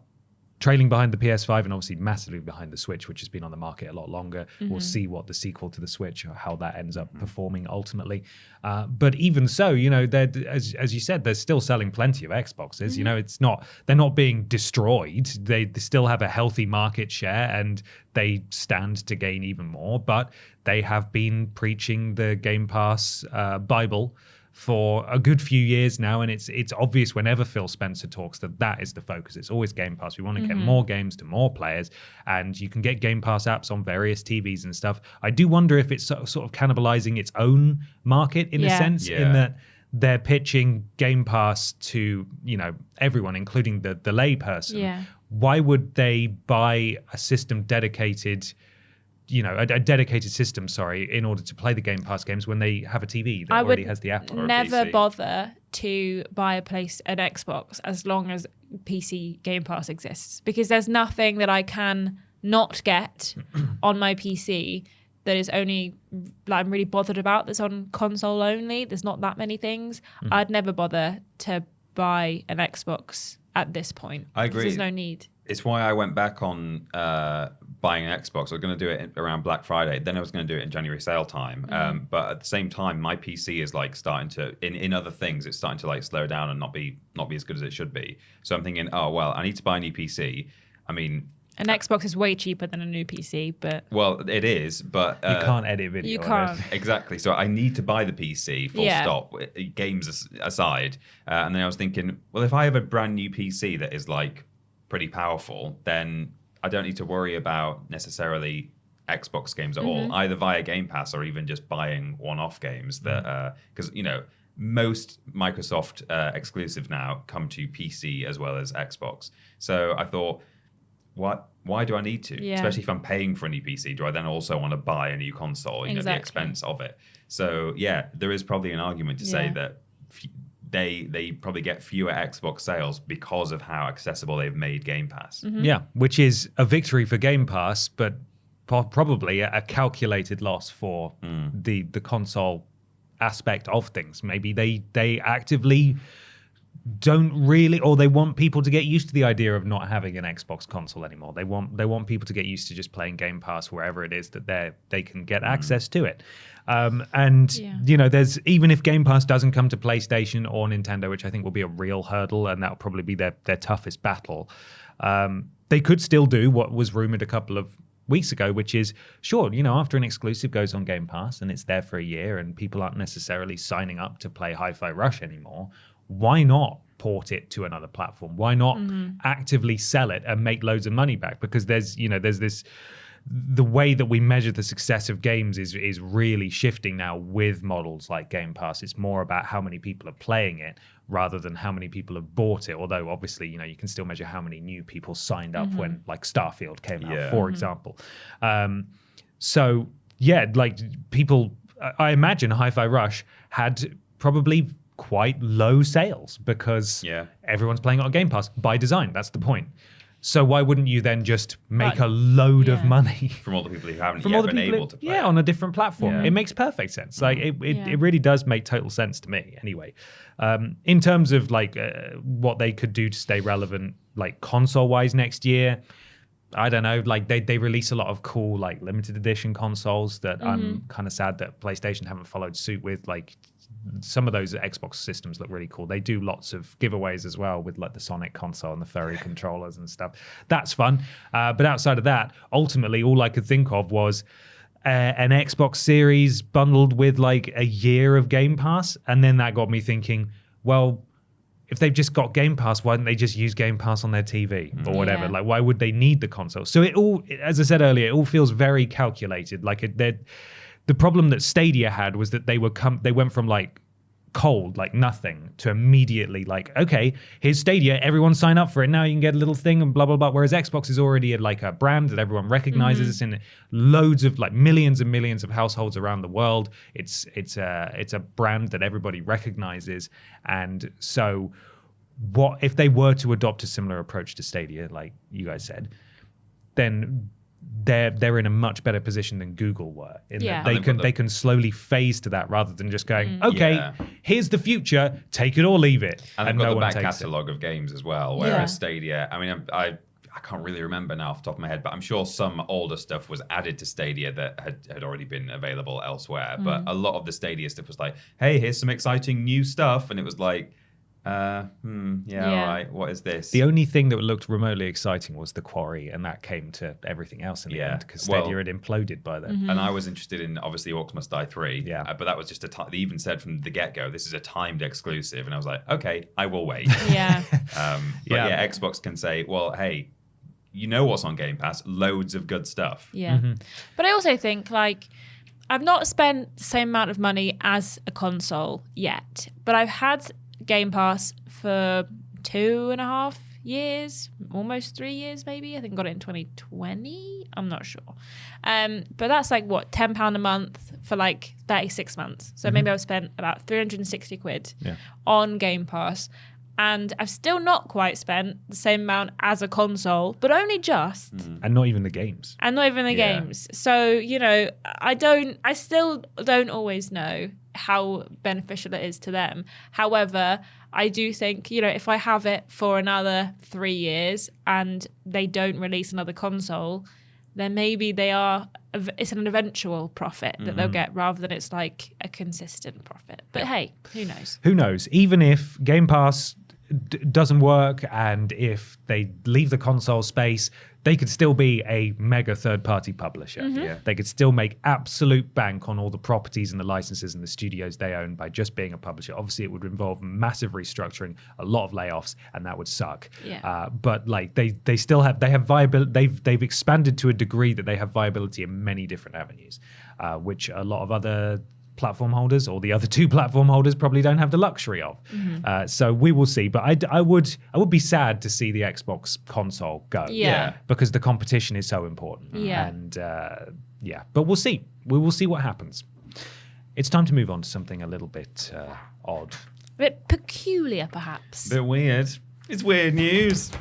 trailing behind the PS5 and obviously massively behind the Switch, which has been on the market a lot longer. We'll see what the sequel to the Switch or how that ends up performing ultimately. But even so, as you said, they're still selling plenty of Xboxes. They're not being destroyed. They still have a healthy market share and they stand to gain even more. But they have been preaching the Game Pass Bible for a good few years now, and it's obvious whenever Phil Spencer talks that is the focus. It's always Game Pass. We want to get more games to more players, and you can get Game Pass apps on various TVs and stuff. I do wonder if it's sort of cannibalizing its own market in a sense, in that they're pitching Game Pass to everyone, including the layperson. Yeah. Why would they buy a system dedicated? A dedicated system, in order to play the Game Pass games when they have a TV that already has the app. I would never bother to buy an Xbox as long as PC Game Pass exists, because there's nothing that I can not get on my PC that is only I'm really bothered about that's on console only. There's not that many things. I'd never bother to buy an Xbox at this point. I agree. There's no need. It's why I went back on buying an Xbox. I was going to do it around Black Friday. Then I was going to do it in January sale time. But at the same time, my PC is starting to, in other things, it's starting to slow down and not be as good as it should be. So I'm thinking, oh, well, I need to buy a new PC. I mean... An Xbox is way cheaper than a new PC, but... Well, it is, but... you can't edit video. You can't. Exactly. So I need to buy the PC, full stop, games aside. And then I was thinking, well, if I have a brand new PC that is pretty powerful, then I don't need to worry about necessarily Xbox games at all, either via Game Pass or even just buying one-off games that because most Microsoft exclusives now come to PC as well as Xbox. So I thought, why do I need to? Especially if I'm paying for a new PC, do I then also want to buy a new console? The expense of it. So there is probably an argument to say that they probably get fewer Xbox sales because of how accessible they've made Game Pass. Yeah, which is a victory for Game Pass, but probably a calculated loss for the console aspect of things. Maybe they actively don't really, or they want people to get used to the idea of not having an Xbox console anymore. They want people to get used to just playing Game Pass wherever it is that they can get access to it. There's, even if Game Pass doesn't come to PlayStation or Nintendo, which I think will be a real hurdle, and that'll probably be their toughest battle, they could still do what was rumored a couple of weeks ago, which is, after an exclusive goes on Game Pass and it's there for a year and people aren't necessarily signing up to play Hi-Fi Rush anymore, why not port it to another platform? Why not actively sell it and make loads of money back? Because there's this, the way that we measure the success of games is really shifting now with models like Game Pass. It's more about how many people are playing it rather than how many people have bought it. Although obviously, you can still measure how many new people signed up when Starfield came out, for example. People, I imagine Hi-Fi Rush had probably quite low sales because everyone's playing it on Game Pass by design. That's the point. So why wouldn't you then just make a load of money from all the people who haven't yet been able to play? Yeah, on a different platform. It makes perfect sense. It really does make total sense to me. Anyway, in terms of what they could do to stay relevant, console wise next year, I don't know. They release a lot of cool limited edition consoles that I'm kind of sad that PlayStation haven't followed suit with. Some of those Xbox systems look really cool. They do lots of giveaways as well with the Sonic console and the furry controllers and stuff. That's fun. But outside of that, ultimately, all I could think of was an Xbox Series bundled with a year of Game Pass. And then that got me thinking, well, if they've just got Game Pass, why don't they just use Game Pass on their TV or whatever? Why would they need the console? So it all, as I said earlier, it all feels very calculated. The problem that Stadia had was that they went from cold, like nothing, to immediately like, okay, here's Stadia, everyone sign up for it now, you can get a little thing and blah blah blah. Whereas Xbox is already like a brand that everyone recognizes. It's in loads of like millions and millions of households around the world. It's a brand that everybody recognizes, and so what if they were to adopt a similar approach to Stadia, like you guys said, then they're in a much better position than Google were. That they can slowly phase to that rather than just going, okay, here's the future, take it or leave it. And they've got the back catalogue of games as well. Whereas Stadia, I mean, I can't really remember now off the top of my head, but I'm sure some older stuff was added to Stadia that had already been available elsewhere. But a lot of the Stadia stuff was like, hey, here's some exciting new stuff, and it was like, all right, what is this? The only thing that looked remotely exciting was the Quarry, and that came to everything else in the end because Stadia had imploded by then. And I was interested in, obviously, Orcs Must Die 3. Yeah. But that was just they even said from the get-go, this is a timed exclusive. And I was like, okay, I will wait. Xbox can say, well, hey, you know what's on Game Pass? Loads of good stuff. Yeah. But I also think, like, I've not spent the same amount of money as a console yet, but I've had Game Pass for 2.5 years, almost 3 years maybe. I think I got it in 2020. I'm not sure. But that's like what, £10 a month for like 36 months. So maybe I've spent about 360 quid on Game Pass. And I've still not quite spent the same amount as a console, but only just. And not even the games. And not even the games. So, you know, I still don't always know how beneficial it is to them. However, I do think, you know, if I have it for another 3 years and they don't release another console, then maybe it's an eventual profit that they'll get rather than it's like a consistent profit. But hey, who knows? Who knows? Even if Game Pass doesn't work and if they leave the console space, they could still be a mega third-party publisher. They could still make absolute bank on all the properties and the licenses and the studios they own by just being a publisher. Obviously, it would involve massive restructuring, a lot of layoffs, and that would suck. But like they still have viability. They've expanded to a degree that they have viability in many different avenues, which a lot of other platform holders or the other two platform holders probably don't have the luxury of. So we will see. But I would be sad to see the Xbox console go. Because the competition is so important. And but we'll see. We will see what happens. It's time to move on to something a little bit odd. A bit peculiar, perhaps. Bit weird. It's weird news.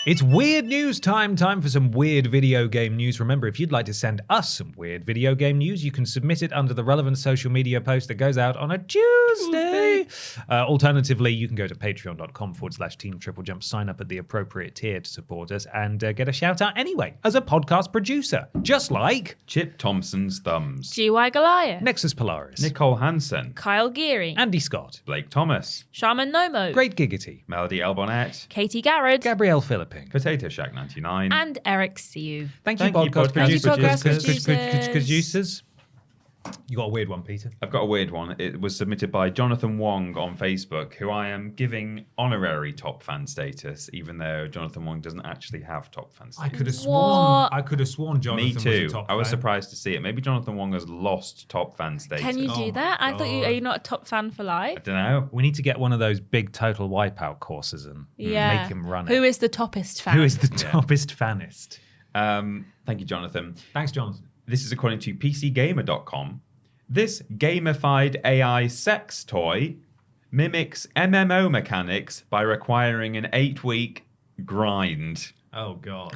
It's weird news time for some weird video game news. Remember, if you'd like to send us some weird video game news, you can submit it under the relevant social media post that goes out on a Tuesday. Alternatively, you can go to patreon.com/Team TripleJump, sign up at the appropriate tier to support us, and get a shout out anyway as a podcast producer. Just like Chip Thompson's Thumbs, GY Goliath, Nexus Polaris, Nicole Hansen, Kyle Geary, Andy Scott, Blake Thomas, Shaman Nomo, Great Giggity, Melody Elbonette, Katie Garrett, Gabrielle Philippine, Potato Shack 99, and Eric Siu. Thank you, podcast producers. You got a weird one, Peter? I've got a weird one. It was submitted by Jonathan Wong on Facebook, who I am giving honorary top fan status, even though Jonathan Wong doesn't actually have top fan status. I could have sworn Jonathan Me too. was a top I was fan. surprised to see it. Maybe Jonathan Wong has lost top fan status. Can you do that? I thought are you not a top fan for I life? don't know. We need to get one of those big total wipeout courses and make him run it. Who is the toppest fan? Who is the toppest fanist? Thank you, Jonathan. Thanks, Jonathan. This is according to PCGamer.com. This gamified AI sex toy mimics MMO mechanics by requiring an 8-week grind. Oh, God.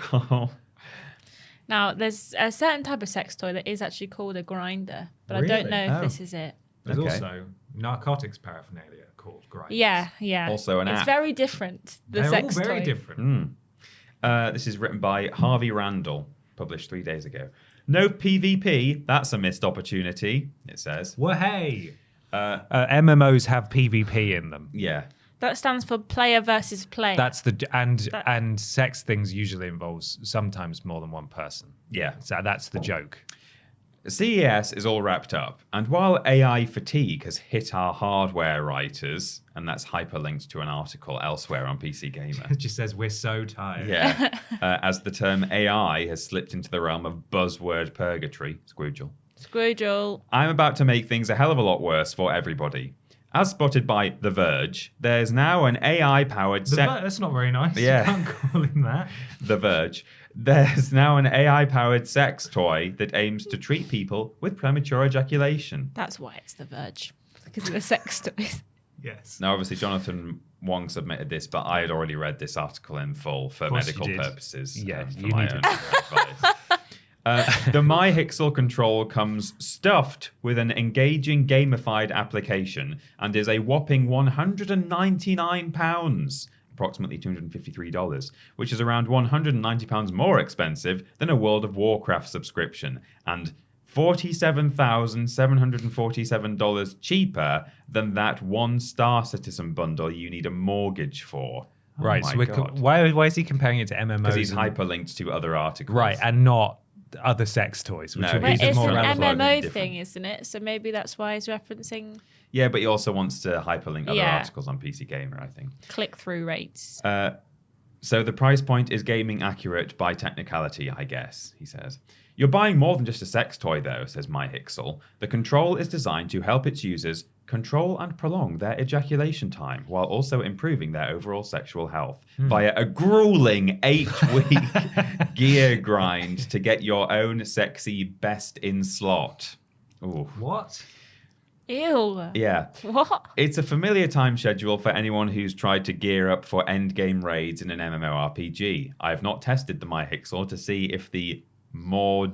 Now, there's a certain type of sex toy that is actually called a grinder, but I don't know if this is it. There's Okay. also narcotics paraphernalia called grind. Yeah. Also an It's app. very different, the They're sex all very toy. different. This is written by Harvey Randall, published 3 days ago. No PvP, that's a missed opportunity, it says. Well, hey. MMOs have PvP in them. Yeah. That stands for player versus player. That's and sex things usually involves sometimes more than one person. Yeah. So that's the joke. CES is all wrapped up, and while AI fatigue has hit our hardware writers, and that's hyperlinked to an article elsewhere on PC Gamer. It just says we're so tired. Yeah. As the term AI has slipped into the realm of buzzword purgatory, Scroogel. I'm about to make things a hell of a lot worse for everybody. As spotted by The Verge, there's now an AI-powered... That's not very nice. Yeah. You can't call him that. The Verge. There's now an AI-powered sex toy that aims to treat people with premature ejaculation. That's why it's The Verge. Because of the sex toys. Yes. Now, obviously, Jonathan Wong submitted this, but I had already read this article in full for medical purposes. Yeah, for you my need own to. advice. The MyHixel control comes stuffed with an engaging gamified application and is a whopping £199, approximately $253, which is around £190 more expensive than a World of Warcraft subscription and $47,747 cheaper than that one Star Citizen bundle you need a mortgage for. Right. Oh So my God. why is he comparing it to MMOs? Because he's hyperlinked to other articles. Right, and not other sex toys, which No, would be he's Wait, just it's more an relevant. relevant. MMO Different. thing, isn't it? So maybe that's why he's referencing Yeah, but he also wants to hyperlink other Yeah. articles on PC Gamer, I think. click-through rates. So the price point is gaming accurate by technicality, I guess, he says. You're buying more than just a sex toy, though, says MyHixel. The control is designed to help its users control and prolong their ejaculation time while also improving their overall sexual health via a grueling 8-week gear grind to get your own sexy best in slot. Ooh. What? Ew. Yeah. What? It's a familiar time schedule for anyone who's tried to gear up for endgame raids in an MMORPG. I have not tested the MyHixel to see if the more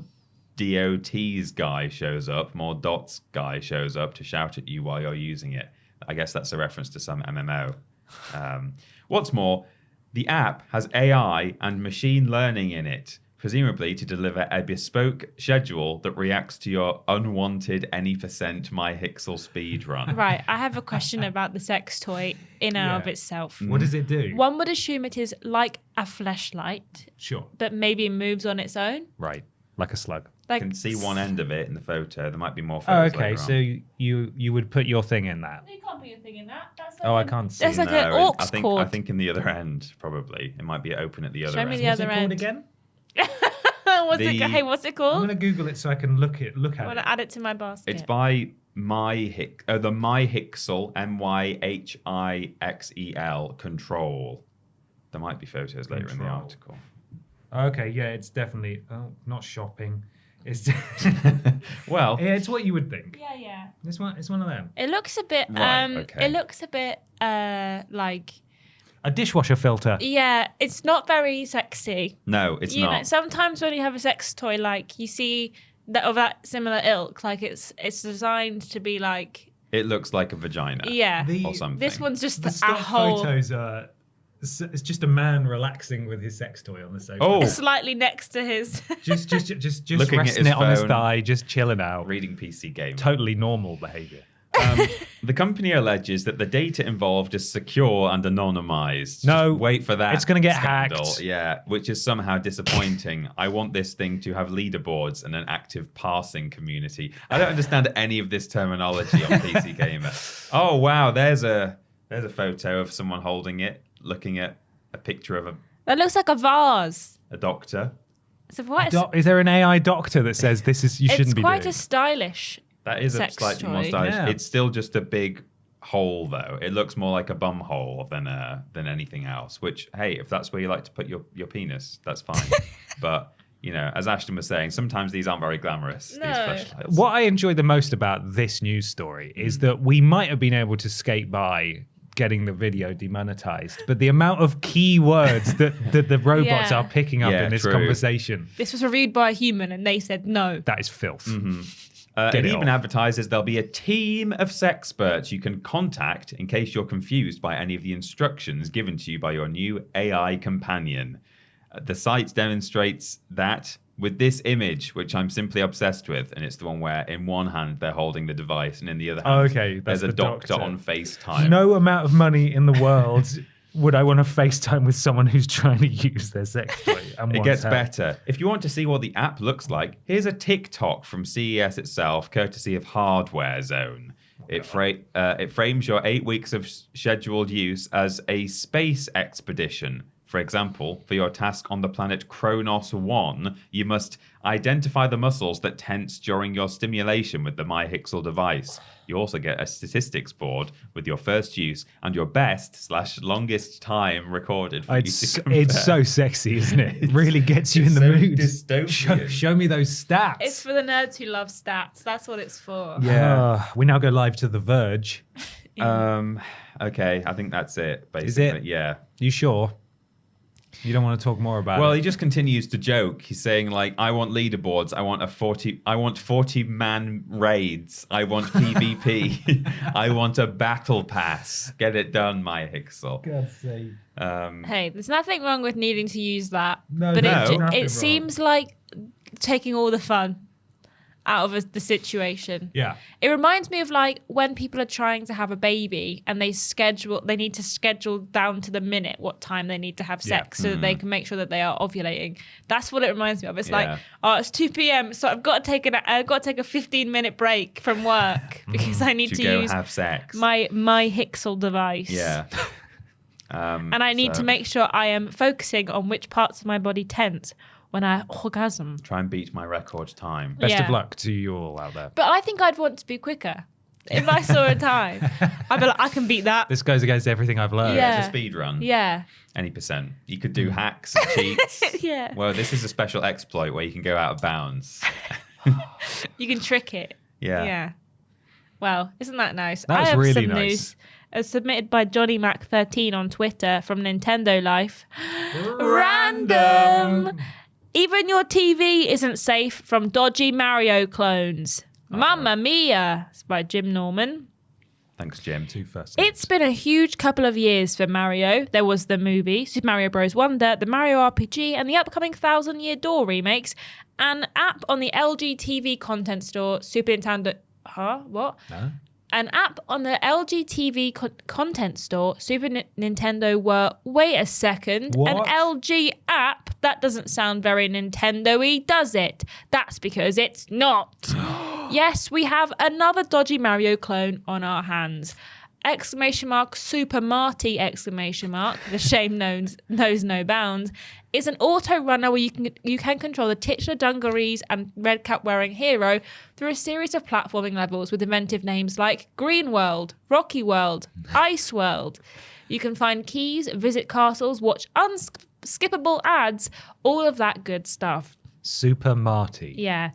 DOTs guy shows up, more dots guy shows up to shout at you while you're using it. I guess that's a reference to some MMO. What's more, the app has AI and machine learning in it, presumably to deliver a bespoke schedule that reacts to your unwanted any percent MyHixel speed run. Right, I have a question about the sex toy in and of Yeah. itself. What does it do? One would assume it is like a fleshlight, Sure. but maybe moves on its own. Right. Like a slug. Like You can see one end of it in the photo. There might be more Oh, photos okay. later So on. you would put your thing in that. You can't put your thing in that. That's Oh, I can't see. There's like an No, aux I cord. think in the other end, probably. It might be open at the other Show me end. the What's other it called end. again? What's The- it? Hey, what's it I'm called? going to Google it so I can look I at want it. to add it to my basket. It's by the MyHixel, MyHixel control. There might be photos later in the Control. article. Okay, yeah, it's definitely not shopping. It's Well, yeah, it's what you would think. yeah. It's one of them. It looks a bit. Right, okay. It looks a bit like. A dishwasher filter. Yeah, it's not very sexy. no, it's You know, not. sometimes when you have a sex toy, like you see that of that similar ilk, like it's designed to be like. It looks like a vagina. Yeah. Or something. This one's just The a stock whole. photos are. It's just a man relaxing with his sex toy on the sofa. Oh. Slightly next to his. just Looking at resting his it on his phone. thigh, just chilling out. Reading PC Gamer. Totally normal behavior. The company alleges that the data involved is secure and anonymized. No, Just wait for that. it's gonna get scandal. hacked. Yeah, which is somehow disappointing. I want this thing to have leaderboards and an active parsing community. I don't understand any of this terminology on PC Gamer. Oh wow, there's a photo of someone holding it, looking at a picture of That looks like a vase. a doctor. So what? Is there an AI doctor that says this is you It's shouldn't be quite doing? a stylish. That is a Sex slightly more toy. stylish. Yeah. It's still just a big hole, though. It looks more like a bum hole than anything else. Which, hey, if that's where you like to put your penis, that's fine. But you know, as Ashton was saying, sometimes these aren't very glamorous. No. These fleshlights. What I enjoy the most about this news story is that we might have been able to skate by getting the video demonetized, but the amount of keywords that the robots Yeah. are picking up Yeah, in this true. conversation, This was reviewed by a human, and they said no. that is filth. It it even off. advertises there'll be a team of sexperts you can contact in case you're confused by any of the instructions given to you by your new AI companion. The site demonstrates that with this image, which I'm simply obsessed with, and it's the one where in one hand they're holding the device and in the other hand Okay, that's there's a the doctor doctor. on FaceTime. No amount of money in the world Would I want to FaceTime with someone who's trying to use their sex toy? It gets better. If you want to see what the app looks like, here's a TikTok from CES itself, courtesy of Hardware Zone. It frames your 8 weeks of scheduled use as a space expedition. For example, for your task on the planet Kronos 1, you must identify the muscles that tense during your stimulation with the MyHixel device. You also get a statistics board with your first use and your best/longest time recorded. For It's so sexy, isn't it? It really gets you in the mood. Show me those stats. It's for the nerds who love stats. That's what it's for. Yeah. We now go live to The Verge. Okay, I think that's it, basically. Is it? Yeah. You sure? You don't want to talk more about it? Well, he just continues to joke. He's saying, like, I want leaderboards. I want 40-man raids. I want PvP. I want a battle pass. Get it done, MyHixel. God's sake. Hey, there's nothing wrong with needing to use that. No, but nothing it seems like taking all the fun out of the situation. Yeah. It reminds me of like when people are trying to have a baby and they need to schedule down to the minute what time they need to have sex so that they can make sure that they are ovulating. That's what it reminds me of. It's like, oh, it's 2 p.m. so I've got to take a 15-minute break from work because I need to go use have sex. my MyHixel device. Yeah. And I need to make sure I am focusing on which parts of my body tense when I orgasm. Try and beat my record time. Best of luck to you all out there. But I think I'd want to be quicker. If I saw a time, I'd be like, I can beat that. This goes against everything I've learned. Yeah. It's a speed run. Yeah. Any percent. You could do hacks and cheats. Yeah. Well, this is a special exploit where you can go out of bounds. You can trick it. Yeah. Yeah. Well, isn't that nice? That was I have really some nice. news submitted by Johnny Mac 13 on Twitter from Nintendo Life. Random. Even your TV isn't safe from dodgy Mario clones. Mamma Mia. It's by Jim Norman. Thanks, Jim. It's been a huge couple of years for Mario. There was the movie, Super Mario Bros. Wonder, the Mario RPG, and the upcoming Thousand Year Door remakes. An app on the LG TV content store, Super Nintendo... Huh? What? No? An app on the LG TV content store, Super Nintendo were... Wait a second. What? An LG app? That doesn't sound very Nintendo-y, does it? That's because it's not. Yes, we have another dodgy Mario clone on our hands. ! Super Marty! The shame knows no bounds. Is an auto runner where you can control the titular dungarees and red cap wearing hero through a series of platforming levels with inventive names like Green World, Rocky World, Ice World. You can find keys, visit castles, watch unskippable ads, all of that good stuff. Super Marty. Yeah.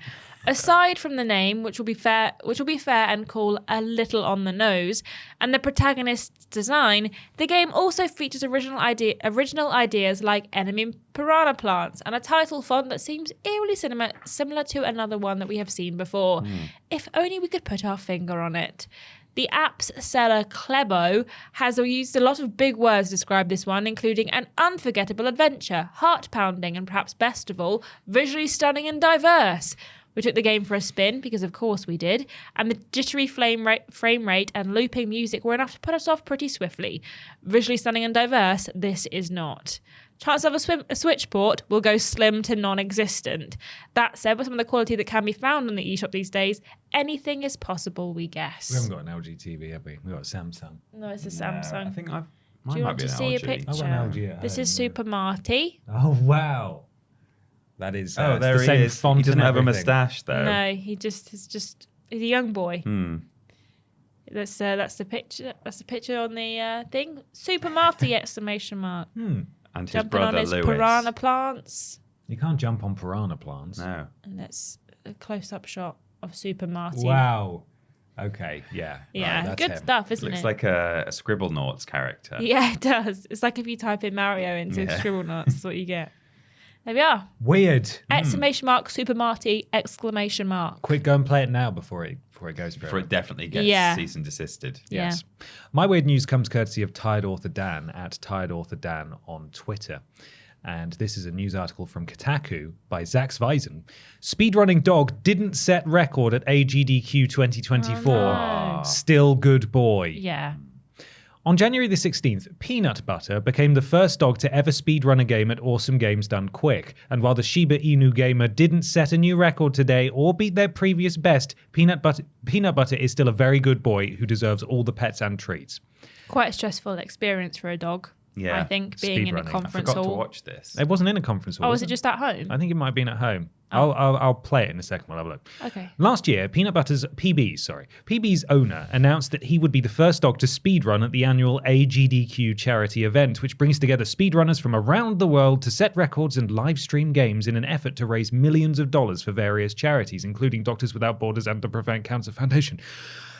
Aside from the name, which will be fair and cool a little on the nose, and the protagonist's design, the game also features original ideas like enemy piranha plants and a title font that seems eerily similar to another one that we have seen before. If only we could put our finger on it. The app's seller Klebo has used a lot of big words to describe this one, including an unforgettable adventure, heart-pounding, and perhaps best of all, visually stunning and diverse. We took the game for a spin, because of course we did, and the jittery frame rate and looping music were enough to put us off pretty swiftly. Visually stunning and diverse, this is not. Chance of a Switch port will go slim to non-existent. That said, with some of the quality that can be found on the eShop these days, anything is possible, we guess. We haven't got an LG TV, have we? We've got a Samsung. No, it's a Samsung. I think Do you want to see a picture? I've got an LG at This home, is yeah. Super Marty. Oh, wow. That is Oh, it's there the same he is. font He doesn't and have a everything. moustache, though. No, he's a young boy. That's the picture. That's the picture on the thing. Super Marty! ! And his Jumping brother on his Lewis. piranha plants. You can't jump on piranha plants. No. And that's a close-up shot of Super Marty. Wow. Okay, yeah. Yeah, Right, that's good him. stuff, isn't Looks it? like a Scribblenauts character. Yeah, it does. It's like if you type in Mario into Scribblenauts, that's what you get. There we are! ! Weird. Super Marty! ! Quick, go and play it now before it goes For forever. it definitely gets cease and desisted. Yes. My weird news comes courtesy of Tired Author Dan at Tired Author Dan on Twitter. And this is a news article from Kotaku by Zach Sveisen. Speedrunning dog didn't set record at AGDQ 2024. Oh, no. Still good boy. Yeah. On January the 16th, Peanut Butter became the first dog to ever speedrun a game at Awesome Games Done Quick. And while the Shiba Inu gamer didn't set a new record today or beat their previous best, Peanut Butter is still a very good boy who deserves all the pets and treats. Quite a stressful experience for a dog. Yeah. I think being in a Speedrunning. I conference I forgot hall. to watch this. It wasn't in a conference hall. Oh, was it just at home? I think it might have been at home. I'll play it in a second. We'll have a look. Okay. Last year, PB's owner announced that he would be the first dog to speedrun at the annual AGDQ charity event, which brings together speedrunners from around the world to set records and live stream games in an effort to raise millions of dollars for various charities, including Doctors Without Borders and the Prevent Cancer Foundation.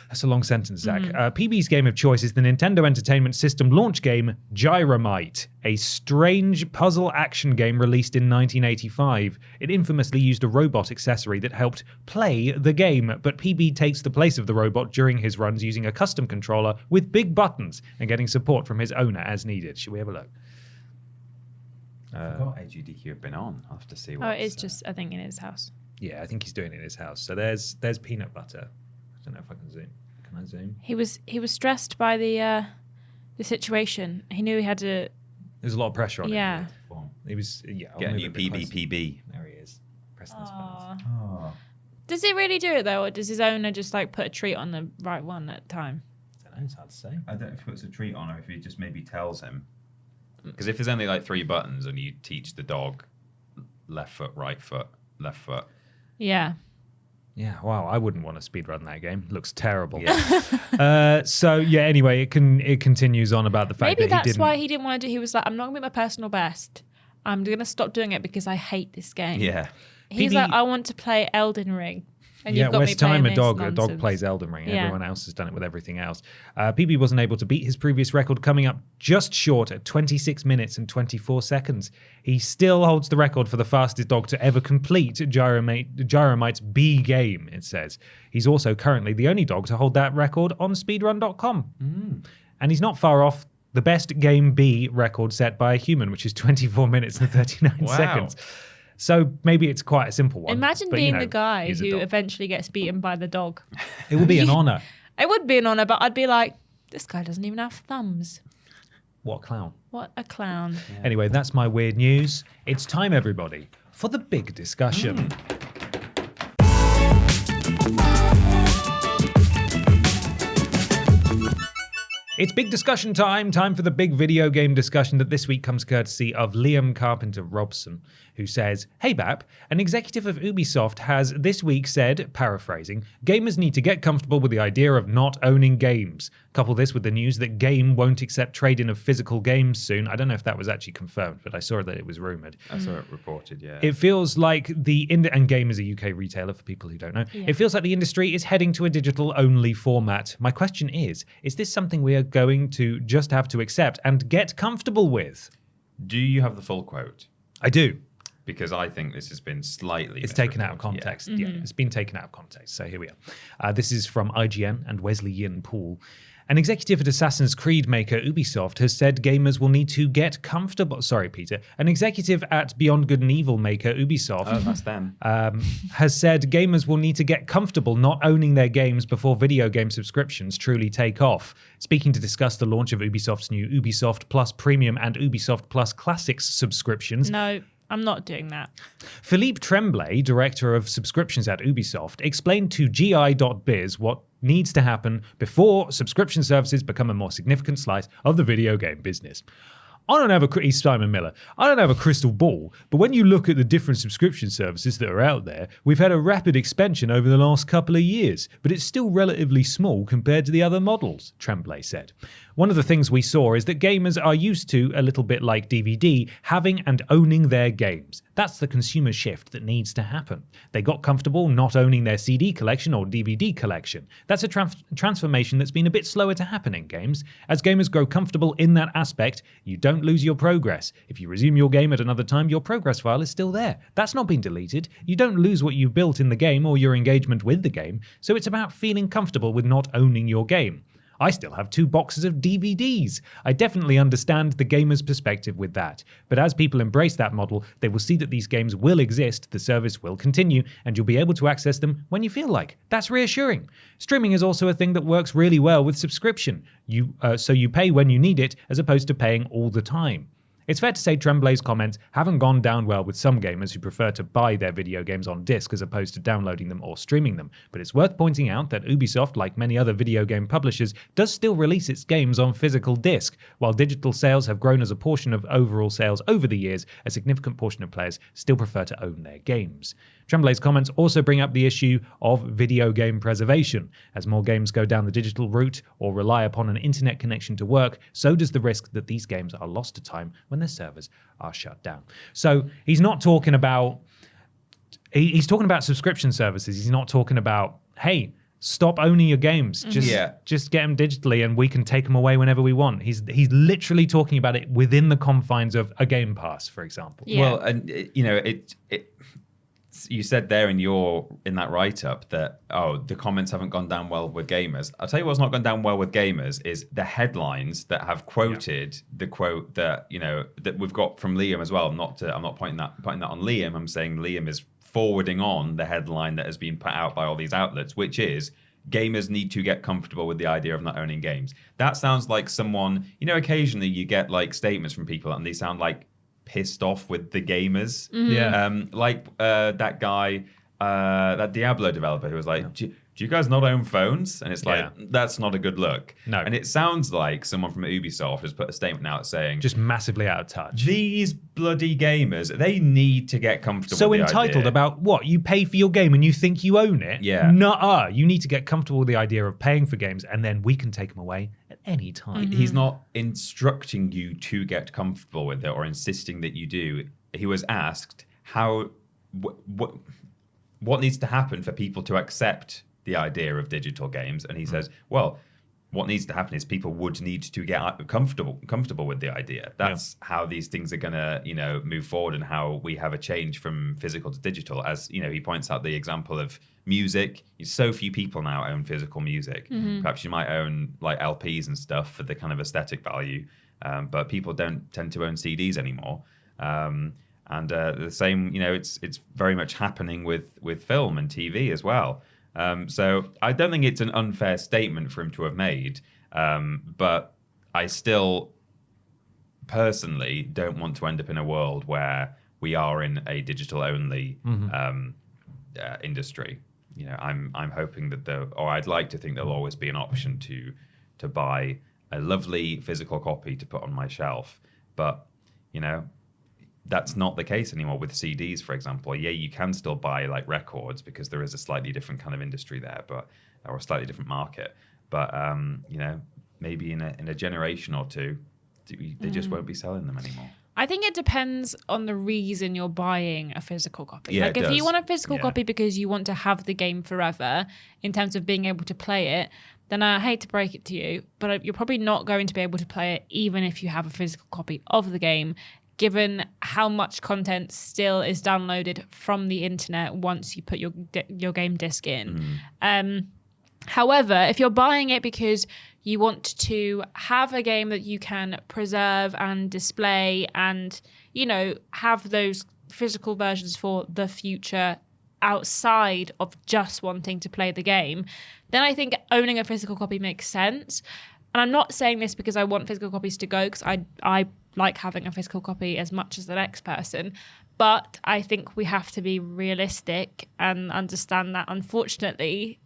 That's a long sentence, Zach. PB's game of choice is the Nintendo Entertainment System launch game Gyromite, a strange puzzle action game released in 1985. It infamously used a robot accessory that helped play the game, but PB takes the place of the robot during his runs using a custom controller with big buttons and getting support from his owner as needed. Should we have a look? I forgot AGDQ had been on. I'll have to see what Oh, it is just, I think, in his house. Yeah, I think he's doing it in his house. So there's Peanut Butter. I don't know if I can zoom. Can I zoom? He was stressed by the situation. He knew he had to. There's a lot of pressure on him. Yeah. He was, I'll Get a move new it bit closer. PB. There he is. Pressing his Aw. buttons. Oh. Does he really do it though, or does his owner just like put a treat on the right one at the time? I don't know, it's hard to say. I don't know if he puts a treat on or if he just maybe tells him. Because if there's only like 3 buttons and you teach the dog left foot, right foot, left foot. Yeah. Yeah, wow, I wouldn't want to speedrun that game. It looks terrible. Yeah. Anyway, it continues on about the fact Maybe that that's he didn't. why he didn't want to do. He was like, I'm not going to be my personal best. I'm going to stop doing it because I hate this game. Yeah. He's PB like, I want to play Elden Ring. And Yeah, you've got West me playing time a this dog nonsense. plays Elden Ring. Yeah. Everyone else has done it with everything else. PB wasn't able to beat his previous record, coming up just short at 26 minutes and 24 seconds. He still holds the record for the fastest dog to ever complete Gyromite's B game, it says. He's also currently the only dog to hold that record on speedrun.com. And he's not far off the best game B record set by a human, which is 24 minutes and 39 Wow. seconds. So maybe it's quite a simple one. Imagine but, being the guy he's a who dog. eventually gets beaten by the dog. It would be an honor. It would be an honor, but I'd be like, this guy doesn't even have thumbs. What a clown. What a clown. Anyway, that's my weird news. It's time, everybody, for the big discussion. It's big discussion time. Time for the big video game discussion that this week comes courtesy of Liam Carpenter Robson, who says, "Hey Bap, an executive of Ubisoft has this week said, paraphrasing, gamers need to get comfortable with the idea of not owning games. Couple this with the news that Game won't accept trade-in of physical games soon." I don't know if that was actually confirmed, but I saw that it was rumored. I saw it reported, yeah. It feels like and Game is a UK retailer for people who don't know. Yeah. It feels like the industry is heading to a digital-only format. My question is this something we are going to just have to accept and get comfortable with? Do you have the full quote? I do. Because I think this has been slightly It's taken out of misreported, yeah. context. Yeah, it's been taken out of context. So here we are. This is from IGN and Wesley Yin Poole. An executive at Assassin's Creed maker Ubisoft has said gamers will need to get comfortable. Sorry, Peter. An executive at Beyond Good and Evil maker Ubisoft Oh, that's them. has said gamers will need to get comfortable not owning their games before video game subscriptions truly take off. Speaking to discuss the launch of Ubisoft's new Ubisoft Plus Premium and Ubisoft Plus Classics subscriptions, No, I'm not doing that. Philippe Tremblay, director of subscriptions at Ubisoft, explained to GI.biz what needs to happen before subscription services become a more significant slice of the video game business. He's Simon Miller. I don't have a crystal ball, but when you look at the different subscription services that are out there, we've had a rapid expansion over the last couple of years, but it's still relatively small compared to the other models, Tremblay said. One of the things we saw is that gamers are used to, a little bit like DVD, having and owning their games. That's the consumer shift that needs to happen. They got comfortable not owning their CD collection or DVD collection. That's a transformation that's been a bit slower to happen in games. As gamers grow comfortable in that aspect, you don't lose your progress. If you resume your game at another time, your progress file is still there. That's not been deleted. You don't lose what you've built in the game or your engagement with the game, so it's about feeling comfortable with not owning your game. I still have 2 boxes of DVDs. I definitely understand the gamer's perspective with that. But as people embrace that model, they will see that these games will exist, the service will continue, and you'll be able to access them when you feel like. That's reassuring. Streaming is also a thing that works really well with subscription. So you pay when you need it, as opposed to paying all the time. It's fair to say Tremblay's comments haven't gone down well with some gamers who prefer to buy their video games on disc as opposed to downloading them or streaming them, but it's worth pointing out that Ubisoft, like many other video game publishers, does still release its games on physical disc. While digital sales have grown as a portion of overall sales over the years, a significant portion of players still prefer to own their games. Tremblay's comments also bring up the issue of video game preservation. As more games go down the digital route or rely upon an internet connection to work, so does the risk that these games are lost to time when their servers are shut down. So he's not talking about... He's talking about subscription services. He's not talking about, hey, stop owning your games. Just get them digitally and we can take them away whenever we want. He's literally talking about it within the confines of a Game Pass, for example. Yeah. Well, and you said there in that write-up that, the comments haven't gone down well with gamers. I'll tell you what's not gone down well with gamers is the headlines that have quoted the quote that, that we've got from Liam as well. I'm not pointing that on Liam. I'm saying Liam is forwarding on the headline that has been put out by all these outlets, which is gamers need to get comfortable with the idea of not owning games. That sounds like someone, occasionally you get like statements from people and they sound like pissed off with the gamers. Like that guy, that Diablo developer who was like, do you guys not own phones? And it's like, that's not a good look. No. And it sounds like someone from Ubisoft has put a statement out saying, just massively out of touch. These bloody gamers, they need to get comfortable so with the entitled idea. about what? You pay for your game and you think you own it? Yeah. Nuh-uh. You need to get comfortable with the idea of paying for games and then we can take them away at any time. He's not instructing you to get comfortable with it or insisting that you do. He was asked what needs to happen for people to accept the idea of digital games, and he says, well, what needs to happen is people would need to get comfortable with the idea. That's how these things are going to, move forward, and how we have a change from physical to digital. As he points out the example of music. So few people now own physical music. Perhaps you might own like LPs and stuff for the kind of aesthetic value, but people don't tend to own CDs anymore. And the same, it's very much happening with film and TV as well. So I don't think it's an unfair statement for him to have made, but I still personally don't want to end up in a world where we are in a digital-only industry. I'm hoping that I'd like to think there'll always be an option to buy a lovely physical copy to put on my shelf, but that's not the case anymore with CDs, for example. Yeah, you can still buy like records because there is a slightly different kind of industry there, or a slightly different market. But maybe in a generation or two, they just won't be selling them anymore. I think it depends on the reason you're buying a physical copy. Yeah, like if you want a physical copy because you want to have the game forever in terms of being able to play it, then I hate to break it to you, but you're probably not going to be able to play it even if you have a physical copy of the game, given how much content still is downloaded from the internet once you put your game disc in. However, if you're buying it because you want to have a game that you can preserve and display and, have those physical versions for the future outside of just wanting to play the game, then I think owning a physical copy makes sense. And I'm not saying this because I want physical copies to go, because I like having a physical copy as much as the next person. But I think we have to be realistic and understand that, unfortunately,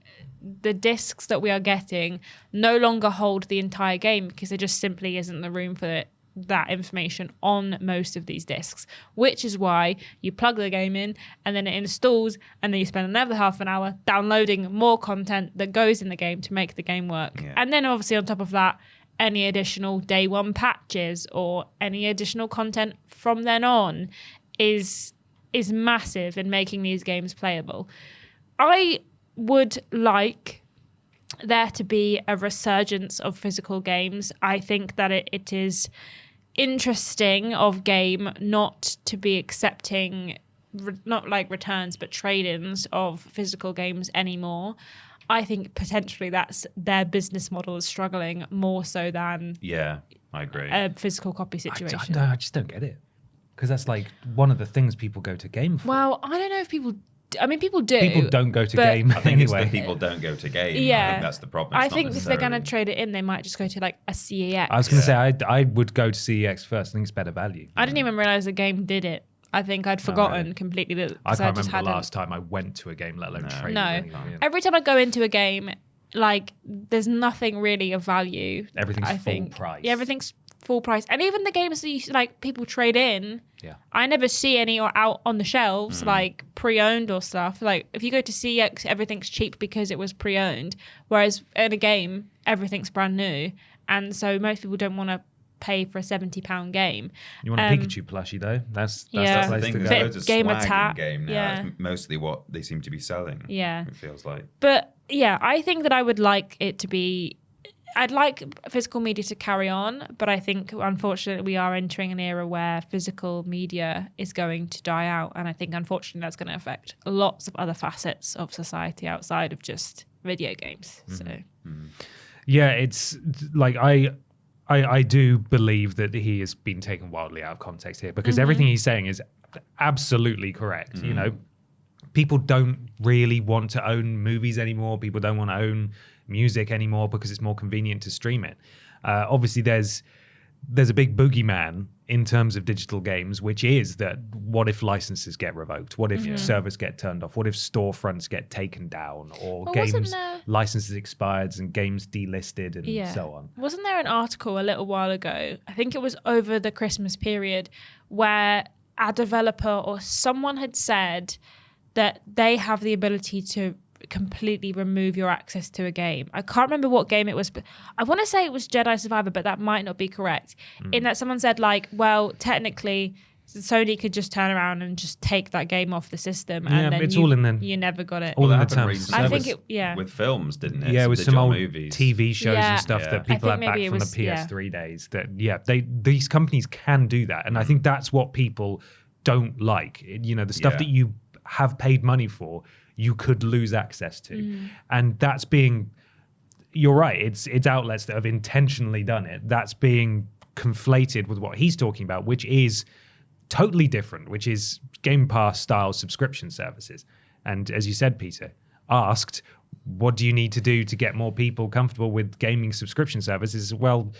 the discs that we are getting no longer hold the entire game because there just simply isn't the room for that information on most of these discs, which is why you plug the game in and then it installs and then you spend another half an hour downloading more content that goes in the game to make the game work. Yeah. And then obviously on top of that, any additional day one patches or any additional content from then on is massive in making these games playable. I would like there to be a resurgence of physical games. I think that it is interesting of game not to be accepting not like returns but trade-ins of physical games anymore. I think potentially that's their business model is struggling more so than Yeah, I agree. a physical copy situation. I just don't get it. Because that's like one of the things people go to game for. Well, I don't know if people. I mean, people do. People don't go to but- game I think anyway. it's the people don't go to game. I Yeah. think that's the problem. I It's not think if they're going to necessarily- trade it in, they might just go to like a CEX. I was going to say I would go to CEX first. I think it's better value. I didn't even realize the game did it. I think I'd forgotten completely that. I 'cause can't just remember the hadn't- last time I went to a game, let alone trade. No. Every time I go into a game, like there's nothing really of value. Everything's I full think. price. Yeah, everything's full price, and even the games that you like people trade in. Yeah. I never see any or out on the shelves like pre-owned or stuff. Like if you go to CX, everything's cheap because it was pre-owned, whereas in a game everything's brand new, and so most people don't want to pay for a £70 game. You want a Pikachu plushie though? That's Yeah. That's the the place thing. to There's go. Bit loads of game swag attack, in game now. yeah. It's mostly what they seem to be selling. Yeah. It feels like. But yeah, I think that I would like it to be. I'd like physical media to carry on, but I think unfortunately we are entering an era where physical media is going to die out, and I think unfortunately that's going to affect lots of other facets of society outside of just video games. So Yeah, it's like I do believe that he has been taken wildly out of context here because everything he's saying is absolutely correct. You know, people don't really want to own movies anymore. People don't want to own music anymore because it's more convenient to stream it. Obviously, there's a big boogeyman in terms of digital games, which is that what if licenses get revoked? What if servers get turned off? What if storefronts get taken down or Well, wasn't games there- licenses expired and games delisted and so on? Wasn't there an article a little while ago? I think it was over the Christmas period where a developer or someone had said that they have the ability to completely remove your access to a game. I can't remember what game it was, but I want to say it was Jedi Survivor, but that might not be correct. In that someone said like, well, technically Sony could just turn around and just take that game off the system, Yeah, and then it's all in the- you never got it. all in the That happened terms. recently I think with- it- with films, didn't it? Yeah, with some digital old movies. TV shows Yeah. and stuff Yeah. that people I had think back maybe it from was- the PS3 days. That these companies can do that, and I think that's what people don't like. You know, the stuff Yeah. that you have paid money for, you could lose access to, and that's being. You're right. It's outlets that have intentionally done it. That's being conflated with what he's talking about, which is totally different, which is Game Pass style subscription services. And as you said, Peter, asked, what do you need to do to get more people comfortable with gaming subscription services? Well,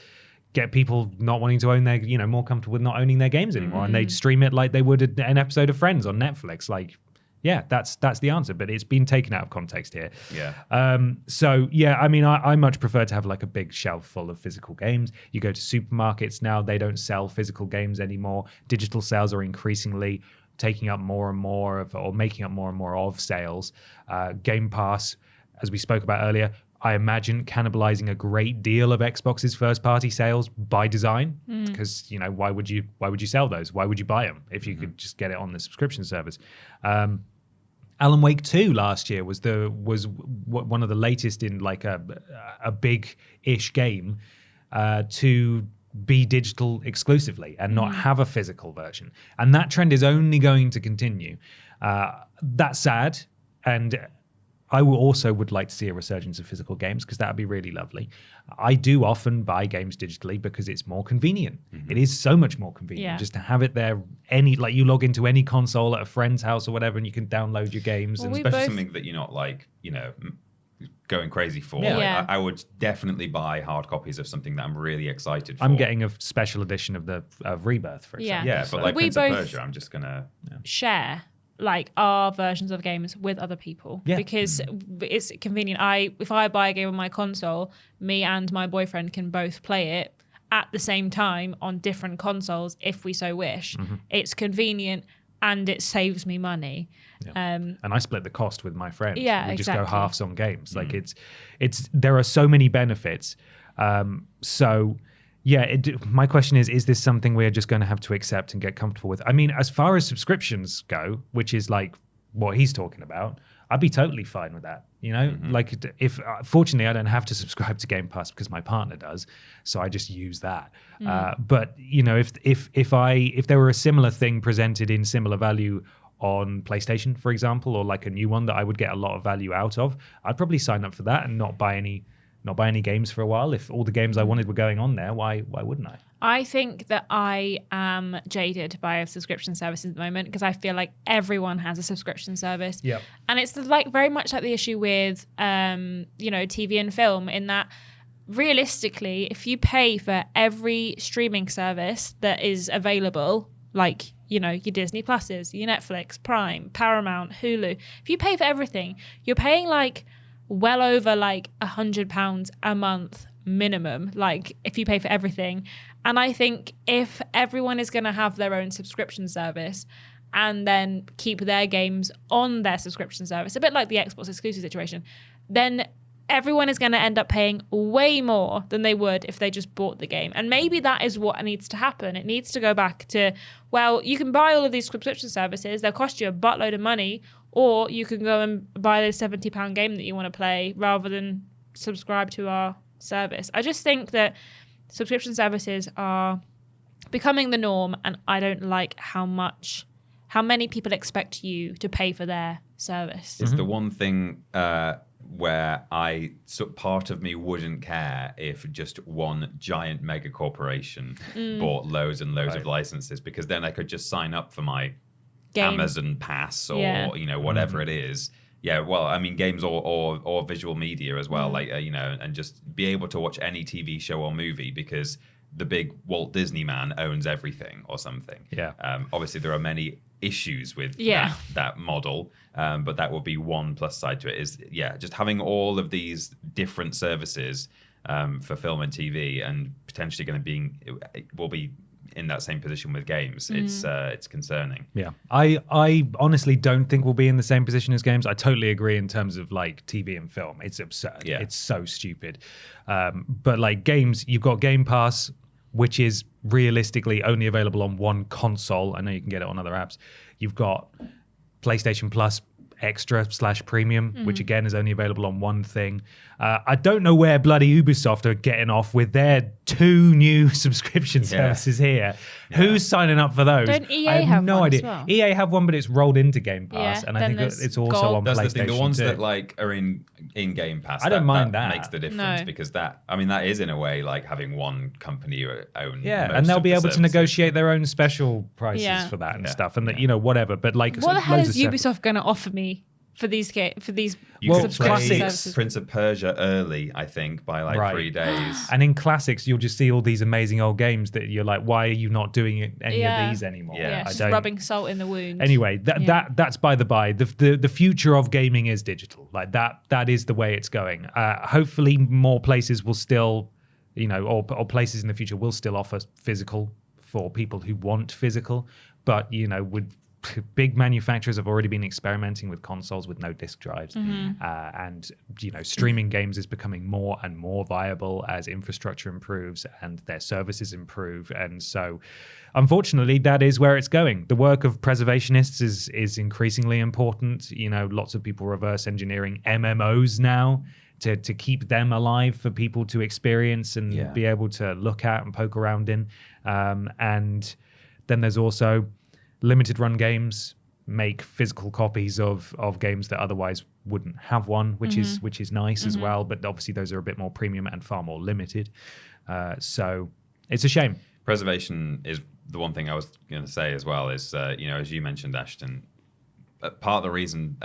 get people not wanting to own their, more comfortable with not owning their games anymore. And they'd stream it like they would an episode of Friends on Netflix. Like, yeah, that's the answer, but it's been taken out of context here. Yeah. So yeah, I mean, I much prefer to have like a big shelf full of physical games. You go to supermarkets now, they don't sell physical games anymore. Digital sales are increasingly taking up more and more of, or making up more and more of sales. Game Pass, as we spoke about earlier, I imagine cannibalizing a great deal of Xbox's first-party sales by design, because why would you sell those? Why would you buy them if you could just get it on the subscription service? Alan Wake 2 last year was one of the latest in like a big-ish game to be digital exclusively and not have a physical version. And that trend is only going to continue. That's sad, and I would like to see a resurgence of physical games because that would be really lovely. I do often buy games digitally because it's more convenient. It is so much more convenient just to have it there. You log into any console at a friend's house or whatever, and you can download your games. Well, And we Especially both- something that you're not going crazy for. Yeah. Like, Yeah. I would definitely buy hard copies of something that I'm really excited for. I'm getting a special edition of Rebirth, for example. Yeah. Yeah, but like We Prince of both- Persia, I'm just gonna. Share like our versions of games with other people because it's convenient. If I buy a game on my console, me and my boyfriend can both play it at the same time on different consoles if we so wish. It's convenient and it saves me money. And I split the cost with my friend. Yeah, we just go exactly. halves on games. Like it's there are so many benefits. So yeah, my question is this something we're just going to have to accept and get comfortable with? I mean, as far as subscriptions go, which is like what he's talking about, I'd be totally fine with that. Like if fortunately I don't have to subscribe to Game Pass because my partner does, so I just use that. But if there were a similar thing presented in similar value on PlayStation, for example, or like a new one that I would get a lot of value out of, I'd probably sign up for that and not buy any games for a while. If all the games I wanted were going on there, why wouldn't I? I think that I am jaded by subscription services at the moment because I feel like everyone has a subscription service. Yeah. And it's like very much like the issue with TV and film, in that realistically, if you pay for every streaming service that is available, like, your Disney Pluses, your Netflix, Prime, Paramount, Hulu, if you pay for everything, you're paying like well over like £100 a month minimum, like if you pay for everything. And I think if everyone is going to have their own subscription service and then keep their games on their subscription service, a bit like the Xbox exclusive situation, then everyone is going to end up paying way more than they would if they just bought the game. And maybe that is what needs to happen. It needs to go back to, well, you can buy all of these subscription services, they'll cost you a buttload of money, or you can go and buy the £70 game that you want to play rather than subscribe to our service. I just think that subscription services are becoming the norm, and I don't like how many people expect you to pay for their service. It's the one thing where part of me wouldn't care if just one giant mega corporation bought loads and loads of licenses, because then I could just sign up for my Amazon Pass or whatever it is. Yeah, well, I mean, games or visual media as well, and just be able to watch any TV show or movie because the big Walt Disney man owns everything or something. Yeah. Obviously, there are many issues with that model, but that would be one plus side to it. Is just having all of these different services for film and TV, and potentially will be in that same position with games. It's concerning. Yeah, I honestly don't think we'll be in the same position as games. I totally agree in terms of like TV and film. It's absurd. Yeah. It's so stupid. But like games, you've got Game Pass, which is realistically only available on one console. I know you can get it on other apps. You've got PlayStation Plus Extra / Premium, which again is only available on one thing. I don't know where bloody Ubisoft are getting off with their 2 new subscription services here. Yeah. Who's signing up for those? Don't EA I have no one idea. as well? EA have one, but it's rolled into Game Pass, Yeah, and I think it's also on That's PlayStation. the thing. The ones too. that like are in Game Pass, I don't mind that. makes the difference, because that is in a way like having one company own. Yeah, most and they'll of be the able to services. negotiate their own special prices Yeah. for that and Yeah. stuff, and whatever. But like, What the hell loads is of Ubisoft going to offer me for these You Well, could subscription play services? Prince of Persia early, I think, by like Right. 3 days. And in classics, you'll just see all these amazing old games that you're like, why are you not doing any of these anymore? Yeah. just rubbing salt in the wound. Anyway, that's by the by. The future of gaming is digital. Like that is the way it's going. Hopefully, more places will still, or places in the future will still offer physical for people who want physical. But with big manufacturers have already been experimenting with consoles with no disc drives, and streaming games is becoming more and more viable as infrastructure improves and their services improve. And so unfortunately that is where it's going. The work of preservationists is increasingly important. Lots of people reverse engineering MMOs now to keep them alive for people to experience and be able to look at and poke around in. And then there's also limited run games make physical copies of games that otherwise wouldn't have one, which is nice as well. But obviously those are a bit more premium and far more limited. So it's a shame. Preservation is the one thing I was going to say as well. Is as you mentioned, Ashton, part of the reason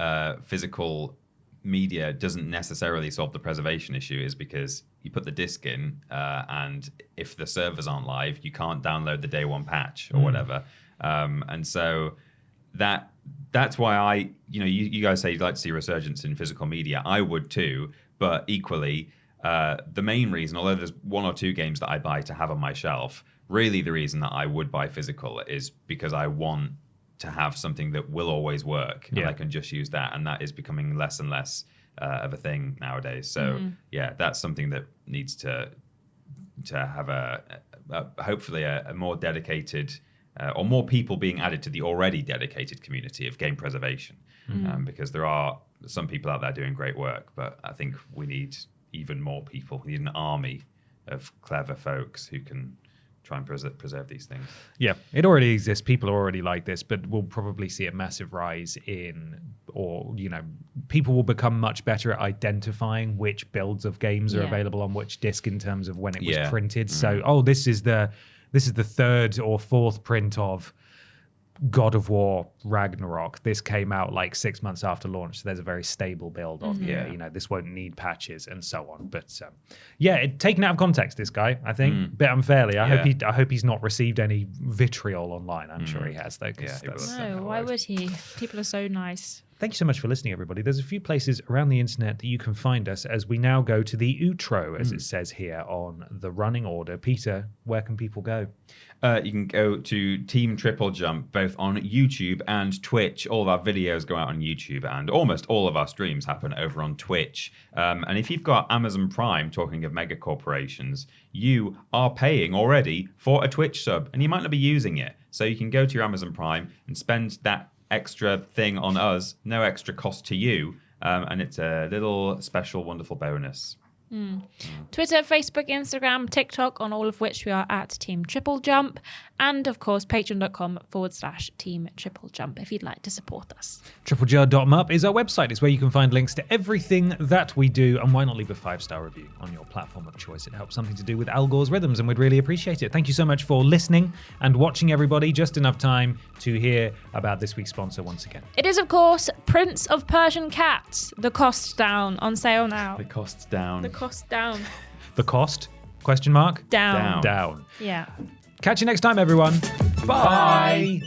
physical media doesn't necessarily solve the preservation issue is because you put the disc in, and if the servers aren't live, you can't download the day one patch or whatever. And so that's why you guys say you'd like to see resurgence in physical media. I would too, but equally, the main reason, although there's 1 or 2 games that I buy to have on my shelf, really the reason that I would buy physical is because I want to have something that will always work, and I can just use that, and that is becoming less and less of a thing nowadays. So that's something that needs to have hopefully a more dedicated, or more people being added to the already dedicated community of game preservation, because there are some people out there doing great work, but I think we need even more people. We need an army of clever folks who can try and preserve these things. Yeah, it already exists. People are already like this, but we'll probably see a massive rise people will become much better at identifying which builds of games are available on which disc in terms of when it was printed. So, this is the third or fourth print of God of War Ragnarok. This came out like 6 months after launch, so there's a very stable build on here. This won't need patches and so on. But taken out of context, this guy, I think, bit unfairly. I hope he's not received any vitriol online. I'm sure he has though. No, why would he? People are so nice. Thank you so much for listening, everybody. There's a few places around the internet that you can find us as we now go to the outro, as it says here on the running order. Peter, where can people go? You can go to Team TripleJump, both on YouTube and Twitch. All of our videos go out on YouTube, and almost all of our streams happen over on Twitch. And if you've got Amazon Prime, talking of mega corporations, you are paying already for a Twitch sub, and you might not be using it. So you can go to your Amazon Prime and spend that extra thing on us, no extra cost to you, and it's a little special, wonderful bonus. Twitter, Facebook, Instagram, TikTok, on all of which we are at Team TripleJump, and of course patreon.com/Team TripleJump if you'd like to support us. TripleJump is our website. It's where you can find links to everything that we do, and why not leave a 5-star review on your platform of choice? It helps something to do with Al Gore's rhythms, and we'd really appreciate it. Thank you so much for listening and watching, everybody. Just enough time to hear about this week's sponsor once again. It is, of course, Prince of Persian Cats. The cost down, on sale now. The cost's down. The cost down. The cost? Question mark? Down. Down. Yeah. Catch you next time, everyone. Bye.